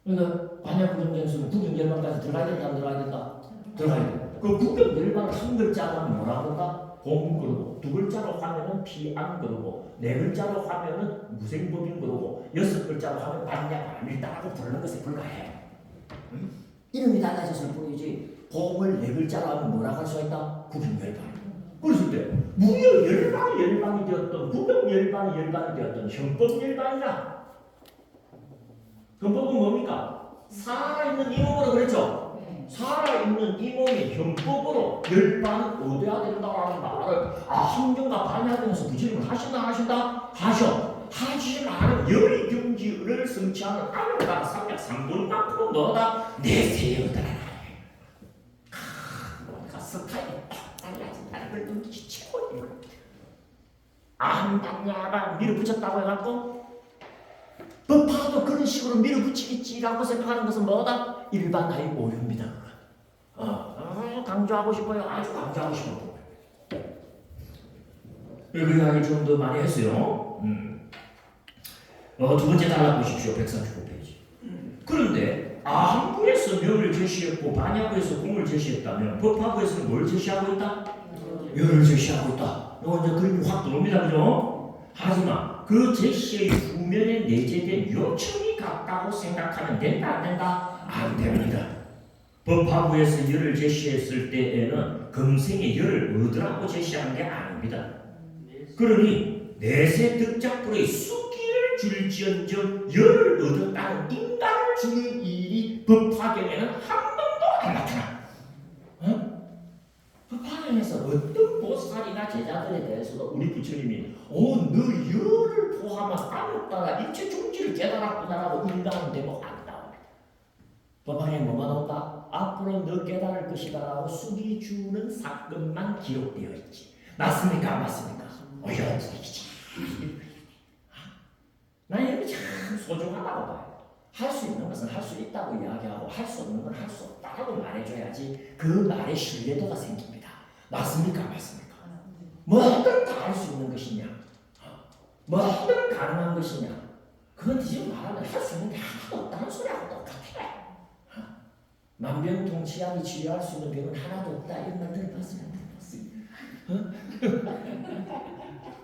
그러니까 반야 구경전에서는 구경열반까지 들어가야 된다, 안 들어가야 된다? 들어가야 된다. 그 구경열반을 한 글자로 하면 뭐라고 한다? 공 그러고, 두 글자로 하면은 피안 그러고, 네 글자로 하면은 무생법인 그러고, 여섯 글자로 하면 반야바람일다라고 부르는 것에 불과해. 이름이 달라졌을 뿐이지 공을 네 글자로 하면 뭐라고 할 수가 있다? 구경열반. 그랬을 때 무여열반이 열반이 되었던 구경열반이 열반이 되었던 현법열반이라. 현법은 뭡니까? 살아있는 이 몸으로 그랬죠? 살아있는 이 몸이 현법으로 열반을 얻어야 된다라는 말을 한경과 반야경에서 부처님을 하신다 안 하신다? 하셔. 하지만 열의 경지를 성취하는 아름다운 삼약 삼본만큼은 뭐다? 내세여다. 뭔가 스타일이 딱 달라진다는 걸 눈치채고 있는 겁니다. 안반야만 밀어붙였다고 해갖고 법화도 그런 식으로 밀어붙이겠지라고 생각하는 것은 뭐다? 일반화의 오류입니다. 강조하고 싶어요. 아주 강조하고 싶어요. 그 이야기를 좀 더 많이 했어요. 두 번째 달라 보십시오. 139페이지. 그런데 아함부에서 명을 제시했고 반야부에서 공을 제시했다면 법화부에서는 뭘 제시하고 있다? 열을 제시하고 있다. 이거 이제 그림이 확 들어옵니다. 그죠? 하지만 그 제시의 후면에 내재된 요청이 같다고 생각하면 된다 안 된다? 안 됩니다. 법화부에서 열을 제시했을 때에는 금생의 열을 얻으라고 제시한 게 아닙니다. 그러니 내세 득작불의 수기를 줄지언정 열을 얻었다는 인간을 주는 일이 법화경에는 한 번도 안 나타나. 법화경에서 어떤 보살이나 제자들에 대해서도 우리 부처님이 너 열을 포함한 땅을 따라 일체 종지를 깨달았구나라고 인간은 대목 안 나옵니다. 법화경에 뭐가 나온다? 앞으로 너 깨달을 것이다라고 수기 주는 사건만 기록되어 있지. 맞습니까? 안 맞습니까? 여러분들이지. 나 이렇게 참 소중하다고 봐요. 할 수 있는 것은 할 수 있다고 이야기하고 할 수 없는 건 할 수 없다고 말해줘야지 그 말에 신뢰도가 생깁니다. 맞습니까? 맞습니까? 뭐든 다 할 수 있는 것이냐? 뭐든 가능한 것이냐? 그건 지금 말하면 할 수 있는 게 하나도 없다는 소리하고 똑같아. 만병통치약이 치료할 수 있는 병은 하나도 없다. 이런 말 들어봤어요?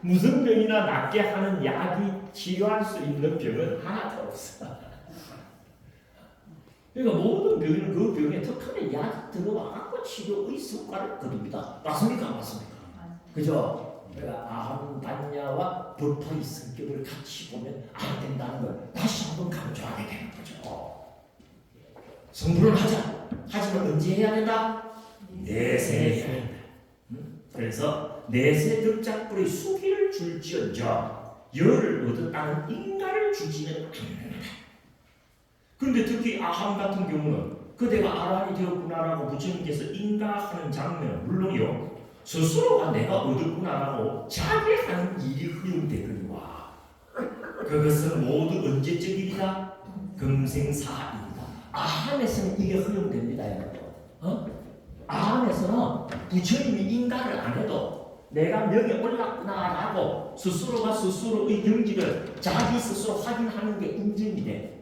무슨 병이나 낫게 하는 약이 치료할 수 있는 병은 하나도 없어. 그러니까 모든 병인은 그 병에 특별히 약이 들어와갖고 치료의 성과를 거둡니다. 맞습니까? 안 맞습니까? 그죠? 그러니까 암, 반야와 법화의 성격을 같이 보면 안 된다는 걸 다시 한번 강조하게 되는 거죠. 성불을 하자. 하지만 언제 해야 된다? 내세에 해야 된다. 그래서 내세 득작불의 수기를 줄지언정 열을 얻었다는 인가를 주지는 않는다. 그런데 특히 아함 같은 경우는 그대가 아란이 되었구나라고 부처님께서 인가하는 장면은 물론이요 스스로가 내가 얻었구나라고 자기하는 일이 허용되거니와 그것은 모두 언제적 일이다? 금생사일이다. 아함에서는 이게 허용됩니다. 아함에서는 부처님이 인가를 안 해도 내가 명에 올랐구나라고 스스로가 스스로의 경지를 자기 스스로 확인하는 게 인정이 돼.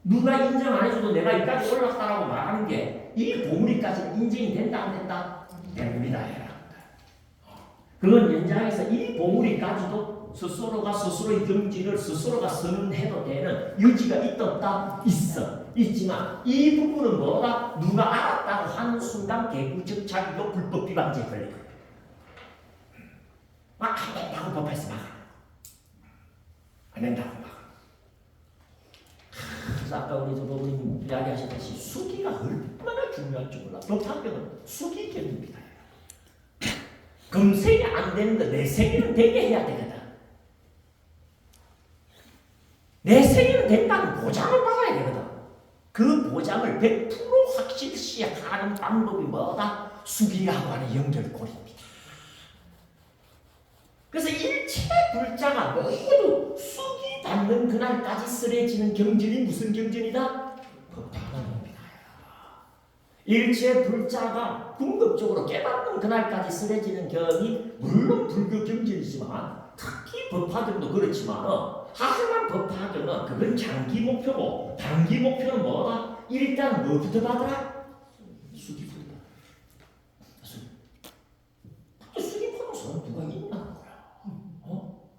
누가 인정 안 해줘도 내가 이까지 올랐다라고 말하는 게 이 보물이까지 인정이 된다 안 된다? 됩니다. 그건 연장해서 이 보물이까지도 스스로가 스스로의 경지를 스스로가 선언해도 되는 여지가 있다 없다? 있어. 있지만 이 부분은 뭐다? 누가 알았다고 하는 순간 개구적 자기도 불법 비방죄에 걸리거든. 막 안 된다고 법에서 막아. 안 된다고 막아. 그래서 아까 우리 조보부님 이야기하셨듯이 수기가 얼마나 중요할지 몰라. 법학교는 수기견입니다. 금생이 안 되는 거 내생에는 되게 해야 되거든. 내생에는 된다는 보장을 받아야 되거든. 그 보장을 100% 확실시 하는 방법이 뭐다? 수기라고 하는 연결고리입니다. 그래서 일체 불자가 모두 수기 받는 그날까지 쓰레지는 경전이 무슨 경전이다? 법화문입니다. 일체 불자가 궁극적으로 깨닫는 그날까지 쓰레지는 경이 물론 불교 경전이지만 특히 법화경도 그렇지만 하지만 법화경은 그건 장기 목표고 단기 목표는 뭐다? 일단 뭐부터 받으라? 수기부터. 수기포로서는 누가 있나?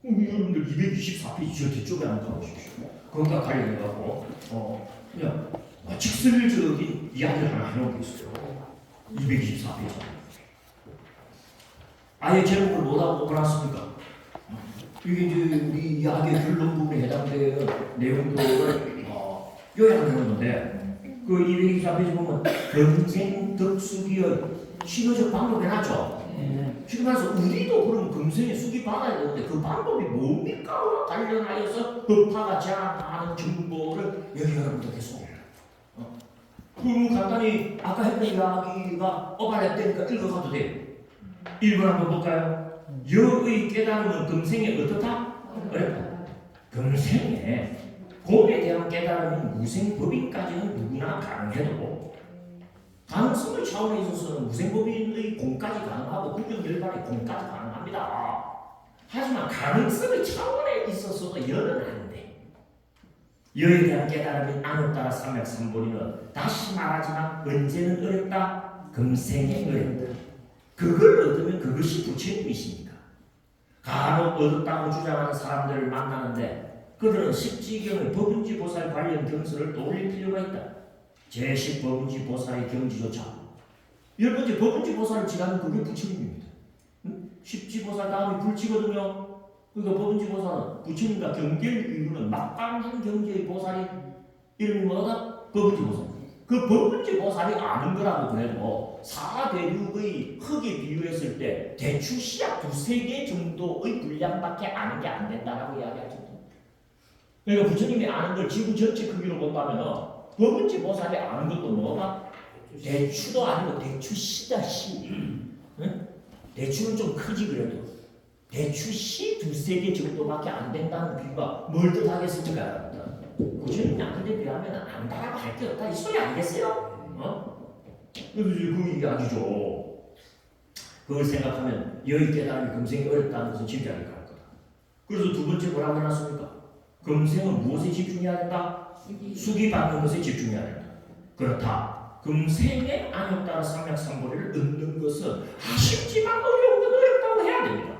여러분들 224페이지 저 뒤쪽에 한번 가보십시오. 거기가 관련해갖고 그냥 직설적인 이야기를 하나 해놓은 게 있어요. 224페이지. 아예 제목을 뭐라고 써놨습니까? 이게 이제 우리 이야기의 결론 부분에 해당되는 내용들을 요약해놓는데 그 224페이지 보면 금생 덕수기의 치료적 방법 해놨죠. 지금 말해서 우리도 그럼 금생에 수기 받아야 되는데 그 방법이 뭡니까? 관련하여서 법화가 제안하는 정보를 여기 여러분들 계속 그럼 간단히 아까 했던 이야기가 오버랩되니까 읽어가도 돼요. 1번 한번 볼까요? 여의 깨달음은 금생에 어떻다? 어렵다. 금생에 공에 대한 깨달음은 무생법인까지는 누구나 가능해도 가능성의 차원에 있어서는 무생법인의 공까지 가능하고 구경열반의 공까지 가능합니다. 하지만 가능성의 차원에 있어서도 열은 안 돼. 여에 대한 깨달음이 안에 따라 삼맥삼보리는 다시 말하지만 언제는 어렵다? 금생에 어렵다. 그걸 얻으면 그것이 부처님이십니까? 간혹 얻었다고 주장하는 사람들을 만나는데 그들은 십지경의 법은지 보살 관련 경서를 떠올릴 필요가 있다. 제10 법은지 보살의 경지조차 10번째 법은지 보살을 지나면 그게 부처님입니다. 십지 보살 다음이 불치거든요. 그러니까 법은지 보살은 부처님과 경계를 이루는 막강한 경지의 보살이 이름이 뭐다? 법은지 보살. 그 법은지 보살이 아는 거라고 그래도 사대륙의 흙에 비유했을 때 대추 씨앗 2-3개 정도의 분량밖에 아는 게 안 된다라고 이야기하죠. 그러니까 부처님이 아는 걸 지구 전체 크기로 본다면 법은지 보살이 아는 것도 뭐가? 대추도 아니고 대추씨다 씨. 응? 대추는 좀 크지 그래도 대추씨 2-3개 정도밖에 안 된다는 비유가 뭘 뜻하겠습니까? 부처님 양한테 비하면 안다라고 할 게 없다 이 소리 아니겠어요? 그래서 그 이야기죠. 그걸 생각하면 여의 깨달음이 금생이 어렵다는 것은 짐작이 갈 거다. 그래서 두 번째 뭐라고 해놨습니까? 금생은 무엇에 집중해야 된다? 수기 받는 것에 집중해야 된다. 그렇다. 금생의 안에 따라 삼맥삼보리를 얻는 것은 아쉽지만 어려운 건 어렵다고 해야 됩니다.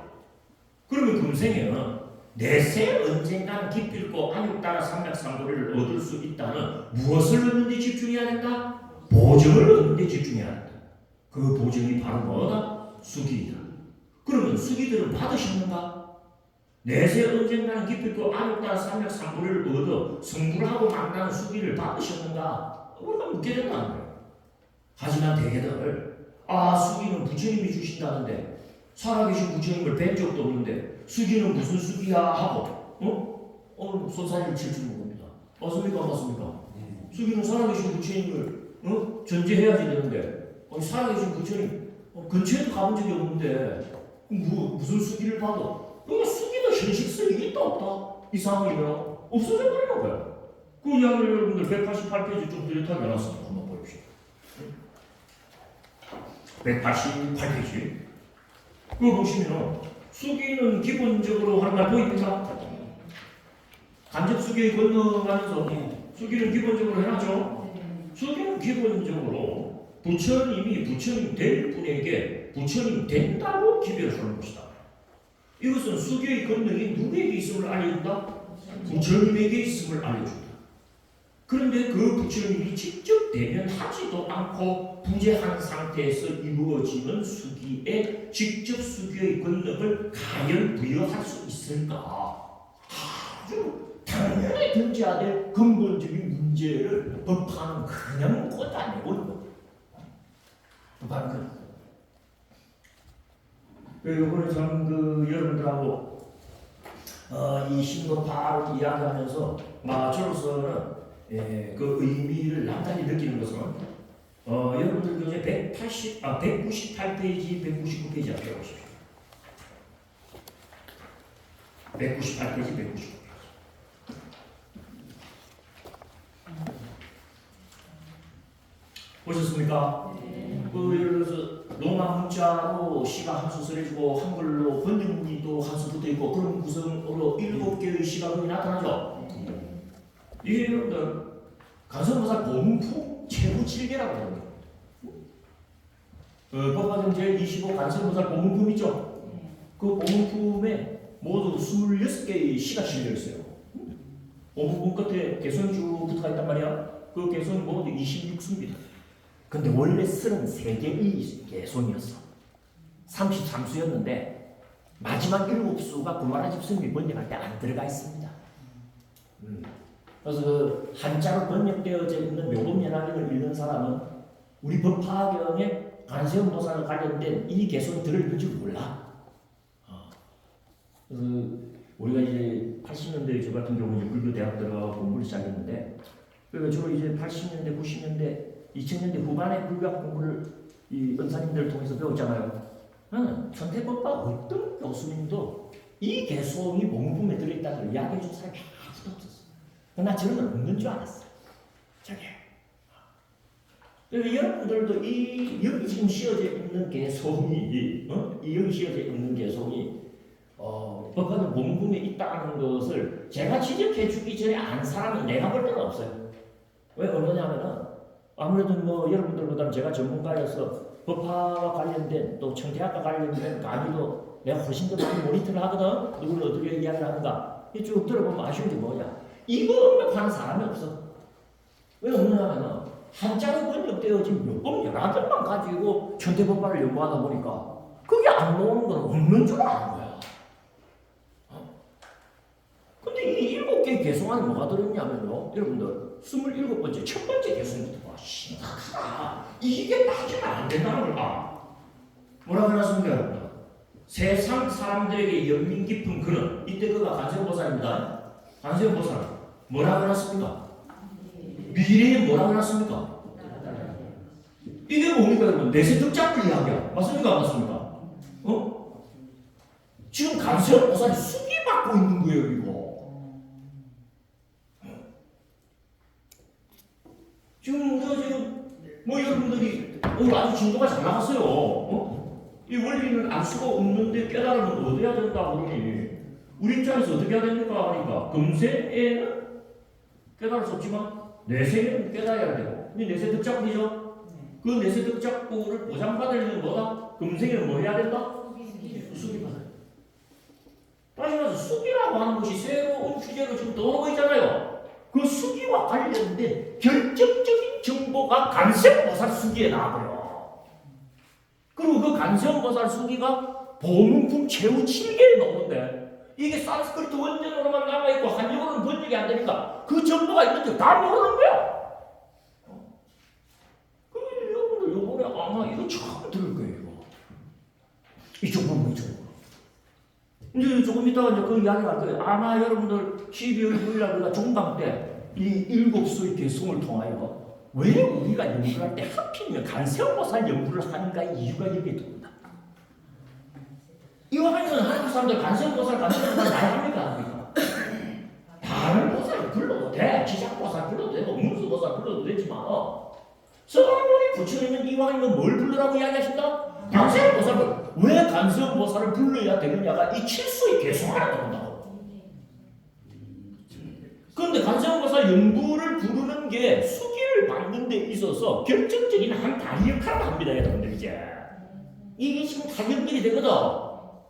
그러면 금생에는 내세 언젠간 기필코 안육 따라 삼맥삼고리를 얻을 수 있다는 무엇을 얻는 데 집중해야 된다? 보증을 얻는 데 집중해야 된다. 그 보증이 바로 뭐다? 수기이다. 그러면 수기들은 받으셨는가? 내세 언젠가는 기필코 안육 따라 삼맥삼고리를 얻어 성불을 하고 만나는 수기를 받으셨는가? 우리가 묻게 된다는 거예요. 하지만 대개들 수기는 부처님이 주신다는데 살아계신 부처님을 뵌 적도 없는데 수기는 무슨 수기야 하고 오늘 손사래를 칠 주는 겁니다. 맞습니까? 맞습니까? 수기는 살아계신 부처님을 전제해야지 되는데 살아계신 부처님 근처에도 가본 적이 없는데 무슨 수기를 받아? 그러니까 수기도 현실성이 있다 없다? 이 상황이면 없어져 버리는 거야. 그 이야기를 여러분들 188페이지 좀 뚜렷하게 해놨습니다. 한번 보십시오. 188페이지 그거 보시면 수기는 기본적으로 하는 말 보입니까? 간접 수기에 건너가면서 수기는 기본적으로 해놨죠? 수기는 기본적으로 부처님이 부처님 될 분에게 부처님 된다고 기별을 하는 것이다. 이것은 수기의 권능이 누구에게 있음을 알려준다? 부처님에게 있음을 알려준다. 그런데 그 부처님이 직접 대면하지도 않고 부재한 상태에서 이루어지는 수기에 직접 수기의 권능을 과연 부여할 수 있을까? 아주 당연히 등재해야 될 근본적인 문제를 법화는 그냥 꽂아내고 있는 거예요. 법화는 이번에 저는 여러분들하고 이 신법화를 이야기하면서 저로서는 그 의미를 남달리 느끼는 것은 여러분들 교재 198페이지, 199페이지 앞에 보십시오. 198페이지, 199페이지. 보셨습니까? 예를 들어서 로마 문자로 시가 한 수 쓰여지고 한글로 번역문도 한 수 붙어있고 그런 구성으로 7개의 시가 나타나죠. 이게 여러분들 간선보살 보문품 최고 7개라고 합니다. 법화경 제25 간선보살 보문품 있죠? 그 보문품에 모두 26개의 시가 실려있어요. 보문품 끝에 개성이 쭉 붙어가 있단 말이야. 그 개성이 모두 26수입니다. 근데 원래 33개의 개성이었어. 33수였는데 마지막 7수가 구마라집 스님이 번역할 때 안 들어가 있습니다. 그래서 그 한자로 번역되어져 있는 묘법연화경을 읽는 사람은 우리 법화경에 관세음보살과 관련된 이 개성이 들어있는 줄 몰라. 그래서 우리가 이제 80년대 저 같은 경우 이제 불교 대학 들어가 공부를 시작했는데 그러니까 주로 이제 80년대, 90년대, 2000년대 후반에 불교학 공부를 이 은사님들을 통해서 배웠잖아요. 천태법과 어떤 교수님도 이 개성이 몸품에 들어있다는 걸 이야기해 준 사람이 아무도 없었어. 나 저런 건 없는 줄 알았어. 저게. 여러분들도 이 여기 지금 씌어져 있는 개성이, 이 여기 씌어져 있는 개성이 법화는 몸품에 있다는 것을 제가 지적해 주기 전에 안 사람은 내가 볼 때는 없어요. 왜 그러냐면은 아무래도 여러분들보다는 제가 전문가여서 법화와 관련된 또 청태학과 관련된 강의도 내가 훨씬 더 많이 모니터를 하거든. 누구를 어떻게 이야기를 하는가 쭉 들어보면 아쉬운 게 뭐냐, 이거 하는 사람이 없어. 왜 없느냐면은 한자로 번역되어진 묘법 연화들만 가지고 천태법화를 연구하다 보니까 그게 안 나오는 건 없는 줄 아는 거야. 근데 이 7개의 개성 안에 뭐가 들어있냐면요, 여러분들 27번째 첫 번째 개성부터 봐. 심각하다. 이게 빠지면 안 된다는 걸 봐. 뭐라고 해놨습니까, 여러분들? 세상 사람들에게 연민 깊은 그는, 이때 그가 관세음보살입니다. 관세음보살 뭐라고 해놨습니까? 미래에 뭐라고 해놨습니까? 이게 뭡니까, 여러분? 내세득작을 이야기야. 맞습니까? 안 맞습니까? 지금 관세음보살이 수기받고 있는 거예요, 이거. 지금 여러분들이 아주 진도가 잘 나갔어요. 이 원리는 알 수가 없는데 깨달으면 얻어야 된다 그러니 우리 입장에서 어떻게 해야 됩니까? 하니까 금세에는 깨달을 수 없지만 내세에는 깨달아야 되고, 이 내세 득작부이죠. 그 내세 득작부를 보장받으려면 뭐다? 금세에는 뭐 해야 된다? 수기 받아야 돼. 다시 말해서 수기라 수기라고 하는 것이 새로운 주제로 지금 떠오르고 있잖아요. 그 수기와 관련된 결정적인 정보가 간세음보살 수기에 나와요. 그리고 그 간세음보살 수기가 보문품 최후 7개에 나오는데 이게 산스크리트 원전으로만 남아있고 한국어는 번역이 안 되니까 그 정보가 있는지 다 모르는 거야. 여러분들 요번에 아마 이거 처음 들을 거예요. 이쪽 부분 이쪽 부분. 이제 조금 이따가 이제 그 이야기를 할 거예요. 아마 여러분들 12월 9일 날 우리가 종강 때 이 7수의 개성을 통하여 왜 우리가 연구를 할 때 하필이면 간세음보살 연구를 하는가 이유가 여기에 들어온다. 이와 관련은 한국 사람들 간세음보살 많이 합니까? 다른 보살 불러도 돼. 지장보살 불러도 되고 문수보살 불러도 되지만 서가모니 부처님은 이와 관련은 뭘 불러라고 이야기하신다? 간세음보살을. 왜 간세음보살을 불러야 되느냐가 이 7수의 개성 안에 들어온다고. 그런데 간세음보살 연구를 부르는 게 수기를 받는 데 있어서 결정적인 한 다리 역할을 합니다, 여러분들 이제. 이게 지금 다 연결이 되거든.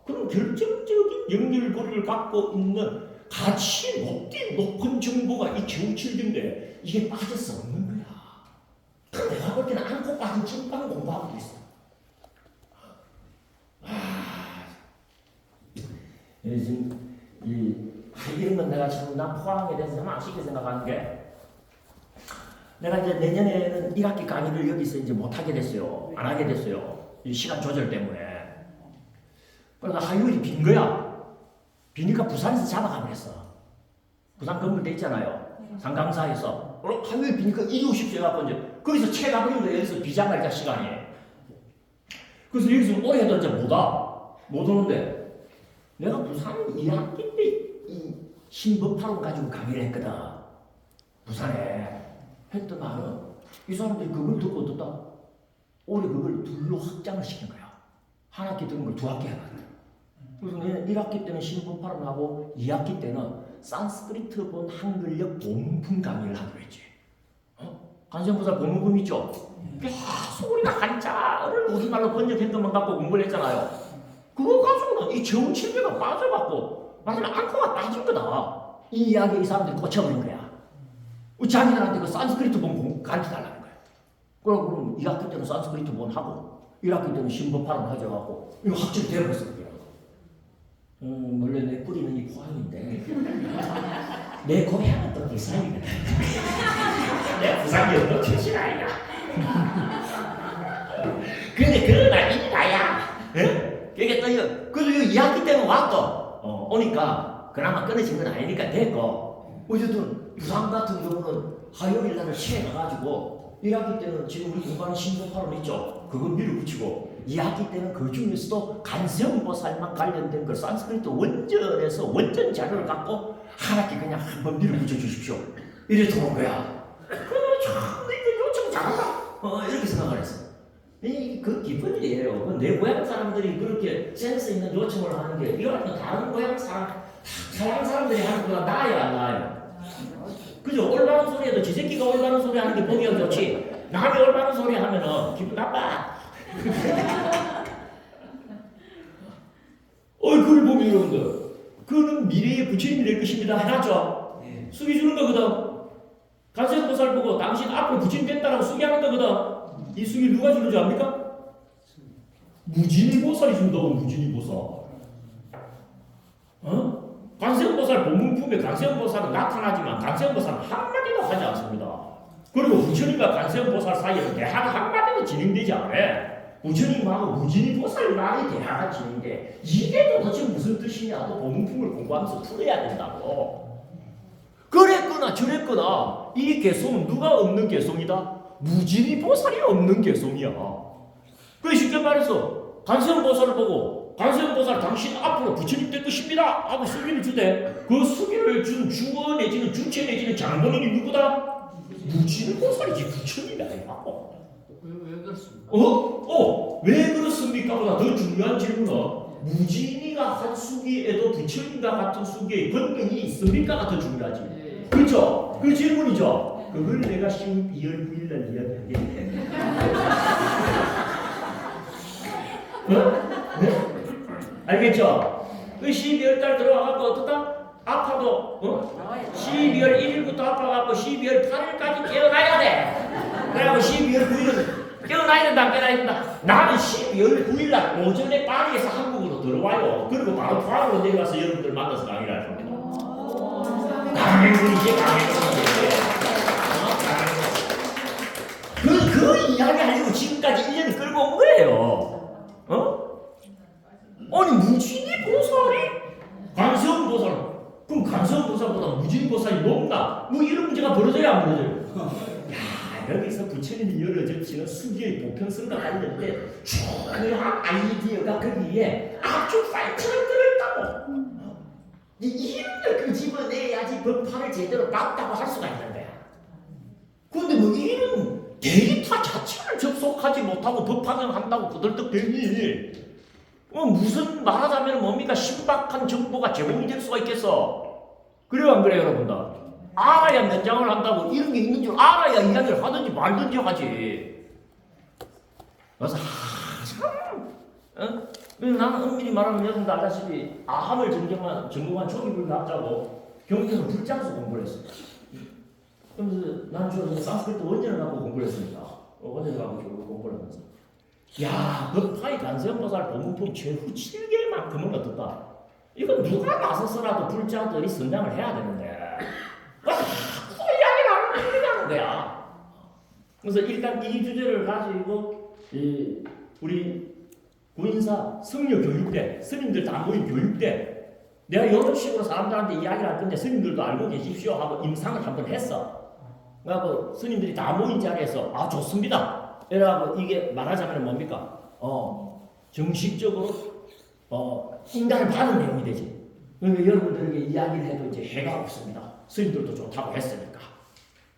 그럼 결정적인 연결고리를 갖고 있는 가치 높은 정보가 이 최우칠인데 이게 빠질 수 없는 거야. 내가 볼 때는 안고 빠진 찐빵 공부하고 있어. 지금 이런 건 내가 지금 난 포항에 대해서 좀 아쉽게 생각하는 게 내가 이제 내년에는 1학기 강의를 여기서 이제 못하게 됐어요. 안 하게 됐어요. 이 시간 조절 때문에. 그러니까 하율이 빈 거야. 비니까 부산에서 잡아가 버렸어. 부산 건물대 있잖아요. 상강사에서. 하율이 비니까 이리 오십시오 해갖고 이제 거기서 채 가버린 거예요. 여기서 비장갈 자 시간이. 그래서 여기서 오래 해도 이제 못 오는데 내가 부산 2학기 때 이 신법학원 가지고 강의를 했거든. 부산에 했더만 이 사람들이 그걸 듣고 어떻다? 올해 그걸 둘로 확장을 시킨 거야. 한 학기 듣는 걸 2학기 해가지고. 그래서 내가 1학기 때는 신법학원 하고 2학기 때는 산스크리트 본 한글역 본문 강의를 하기로 했지. 간세음보살 본문 있죠? 계속 우리가 한자를 우리말로 번역한 것만 갖고 공부를 했잖아요. 그거 가지고는 이 정치계가 빠져갖고 마지막 안코가 빠진 거다. 이 이야기에 이 사람들이 꽂혀버린 거야. 자기들한테 그 산스크리트 본 가르쳐달라는 거야. 그럼 2학기 때는 산스크리트 본 하고 1학기 때는 신법학원 가져가고 이거 확정이 되어버렸어. 원래 내 뿌리는 이 포항인데 내 고향은 또 부산이거든. 내가 부산이 어떤 출신 아니야. 근데 그러나 이 나야. 그게 또 그래도 2학기 때는 왔고 오니까 그나마 끊어진 건 아니니까 됐고 어쨌든 부산 같은 경우는 화요일 날을 취해가지고 1학기 때는 지금 우리 공부하는 신법학원 있죠? 그건 밀어붙이고 2학기 때는 그 중에서도 간세음보살만 관련된 걸 산스크리트 원전에서 원전 자료를 갖고 한 학기 그냥 한번 밀어붙여 주십시오. 이래 들어온 거야. 참 이거 요청 잘한다. 이렇게 생각을 했어. 그 기쁜 일이에요. 내 고향 사람들이 그렇게 센스 있는 요청을 하는 게 이거는 다른 고향 서양 사람들이 하는 것보다 나아요, 안 나아요? 그죠? 올바른 소리 해도 지 새끼가 올바른 소리 하는 게 보기가 좋지. 남이 올바른 소리 하면은 기분 나빠. 그걸 보면 여러분들 그는 미래의 부처님이 될 것입니다 해놨죠? 수기 주는 거거든. 간세음보살 보고 당신 앞으로 부처님 된다라고 수기하는 거거든. 이 수기 누가 주는 줄 압니까? 무진이보살이 준다고. 무진이보살. 간세음보살 본문품에 간세음보살은 나타나지만 간세음보살은 한마디도 하지 않습니다. 그리고 부처님과 간세음보살 사이에서 대화가 한마디도 진행되지 않아. 부처님하고 무진이보살 말이 대화가 진행돼. 이게 도대체 무슨 뜻이냐. 또 본문품을 공부하면서 풀어야 된다고. 그랬거나 저랬거나 이 개성은 누가 없는 개성이다? 무진이보살이 없는 개성이야. 그 쉽게 말해서 간세음보살을 보고 간세음보살 당신 앞으로 부처님 될 것입니다 하고 수기를 주되 그 수기를 준 주어 내지는 주체 내지는 장본인이 누구다? 무진이보살이지 부처님이 아니야. 왜 그렇습니까? 왜 그렇습니까? 보다 더 중요한 질문은 무진이가 한 수기에도 부처님과 같은 수기의 권능이 있습니까가 더 중요하지. 그렇죠? 그 질문이죠. 그걸 내가 12월 9일 날 이야기하겠네. 네? 알겠죠? 그 12월 달 들어와갖고 어떻다? 아파도 12월 1일부터 아파갖고 12월 8일까지 깨어나야 돼. 그래갖고 12월 9일은 깨어나야 된다, 안 깨어나야 된다. 나는 12월 9일날 오전에 파리에서 한국으로 들어와요. 그리고 바로 포항으로 내려가서 여러분들 만나서 강의를 할 겁니다. 강행군이지, 강행군. 그 이야기 하려고 지금까지 1년 끌고 온 거예요. 아니, 무진이 보살이? 관세음 보살. 그럼 관세음 보살보다 무진이 보살이 높나? 뭐 이런 문제가 벌어져야 안 벌어져요? 야, 여기서 부처님이 열어젖히는 수기의 보편성과 관련된 중요한 아이디어가 거기에 아주 파이처럼 들어있다고. 이런 걸 끄집어내야지 법화를 제대로 봤다고 할 수가 있는 거야. 그런데 뭐 이런 데이터 자체를 접속하지 못하고 법화를 한다고 그들떡대니 무슨 말하자면 뭡니까? 신박한 정보가 제공이 될 수가 있겠어. 그래요 안 그래요 여러분들? 알아야 면장을 한다고 이런 게 있는 줄 알아야 이야기를 하든지 말든지 하지. 그래서 참 나는 엄밀히 말하면 여러분들 알다시피 아함을 전공한 초기불교학자고 경기에서 불장수 공부를 했어요. 그래서 나는 주로 산스크리트 원전을 하고 공부를 했습니다. 원전을 하고 공부를 하면서 야, 법화의 관세음보살 법문품 최후 7개만큼은 어떻다? 이건 누가 나서서라도 불자들이 선장을 해야 되는데 그 이야기를 안 하는 거야. 그래서 일단 이 주제를 가지고 우리 구인사 성녀 교육대 스님들 다 모인 교육대 내가 이런 식으로 사람들한테 이야기를 할 건데 스님들도 알고 계십시오 하고 임상을 한번 했어. 그래서 스님들이 다 모인 자리에서 아 좋습니다. 이라고 이게 말하자면 뭡니까? 정식적으로 인간을 받은 내용이 되지. 그러니까 여러분들에게 이야기를 해도 이제 해가 없습니다. 스님들도 좋다고 했으니까.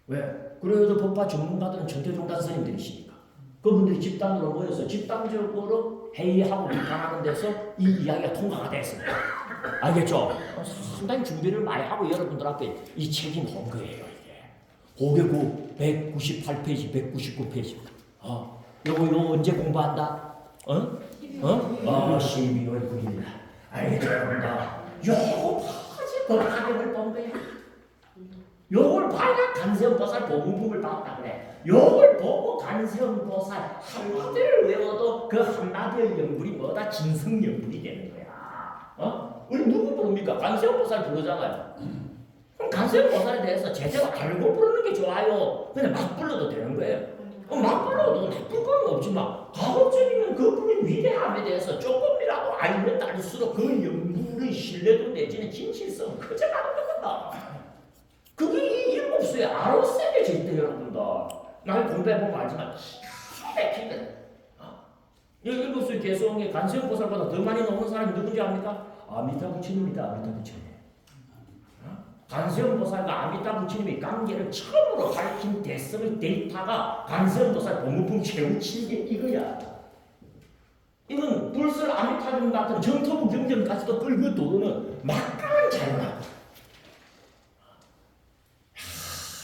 왜? 그래도 법화 전문가들은 전태종단 스님들이시니까. 그분들이 집단으로 모여서 집단적으로 회의하고 비판하는 데서 이 이야기가 통과가 됐습니다. 알겠죠? 상당히 준비를 많이 하고 여러분들 앞에 이 책이 나온 거예요. 이게. 고개구 198페이지, 199페이지. 요거 언제 공부한다? 12월 9일. 알겠죠, 여러분들? 요거 봐야지 법화경을 본 거야. 요걸 봐야 간세음보살 보문품을 봤다 그래. 요걸 보고 간세음보살 한마디를 외워도 그 한마디의 영불이 뭐다? 진성영불이 되는 거야. 우리 누구 부릅니까? 간세음보살 부르잖아요. 그럼 간세음보살에 대해서 제대로 알고 부르는 게 좋아요. 그냥 막 불러도 되는 거예요. 막 불러도 나쁜 건 없지만 가급적이면 그분의 위대함에 대해서 조금이라도 알면 알수록 그 영불의 신뢰도 내지는 진실성은 커져가는 겁니다. 그게 이 7수에 아로새게 절대 여러분들 나를 공부해보면 알지만 기가 막히거든. 이 7수의 개수홍의 간세음보살보다 더 많이 나오는 사람이 누군지 압니까? 아미타 부처님이다. 아미타 부처님. 간세음보살과 아미타 부처님의 관계를 처음으로 밝힌 대성의 데이터가 간세음보살 법문품 최후 7개 이거야. 이건 불설 아미타경 같은 정토부 경전까지도 끌고 도는 막강한 자료다.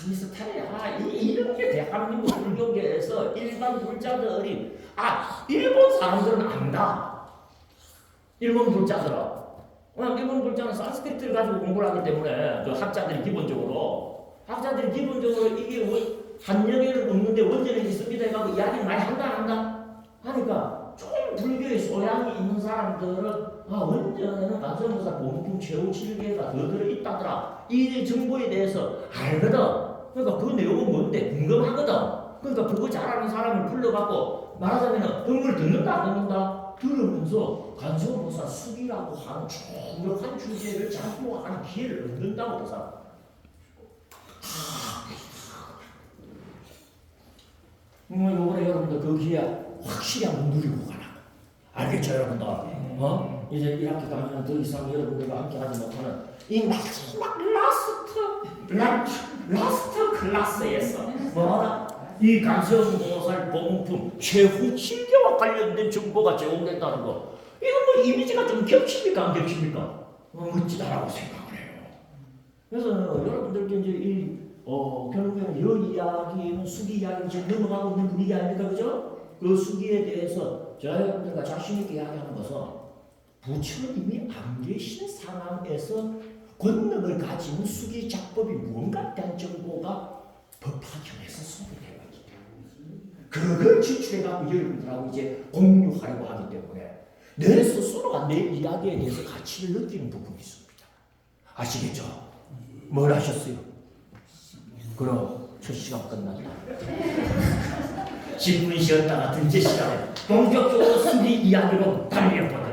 이 스타일이야. 이런 게 대한민국 불교계에서 일반 불자들이 일본 사람들은 안다. 일본 불자들은. 일본 불자는 산스크리트를 가지고 공부를 하기 때문에 그 학자들이 기본적으로 이게 한영에는 없는데 원전에 있습니다 해가지고 이야기를 많이 한다 하니까 좀 불교의 소양이 있는 사람들은 원전에는 간세음보살 보문품 최후 7개가 더 들어있다더라. 이 정보에 대해서 알거든. 그러니까 그 내용은 뭔데 궁금하거든. 그러니까 그거 잘하는 사람을 불러갖고 말하자면 음을 듣는다 안 듣는다 들으면서 간세음보살 수기라고 하는 중요한 주제를 작동하는 기회를 얻는다고 보사. 요번에 여러분들 그 기회 확실히 한번 누리고 가라. 알겠죠 여러분들? 이제 1학기 가면 더 이상 여러분들과 함께 하지 못하는 이 마지막 라스트 클래스에서 뭐하다? 이 간세음보살 법문품 최후 7개와 관련된 정보가 제공된다는 거. 이건 뭐 이미지가 좀 겹칩니까 안 겹칩니까? 멋지다라고 생각을 해요. 그래서 여러분들께 이제 결국에는 이 이야기는 수기 이야기를 지금 넘어가고 있는 분위기 아닙니까? 그죠? 그 수기에 대해서 여러분들과 자신있게 이야기하는 것은 부처님이 안 계신 상황에서 권능을 가진 수기 작법이 무언가에 대한 정보가 법학현에서 소개되고 있기 때문에 그걸 지출해갖고 여러분들하고 이제 공유하려고 하기 때문에 내 스스로가 내 이야기에 대해서 가치를 느끼는 부분이 있습니다. 아시겠죠? 뭘 하셨어요? 그럼 첫 시간 끝났다. 10분 쉬었다가 둘째 시간에 본격적으로 수기 이야기로 달려보다.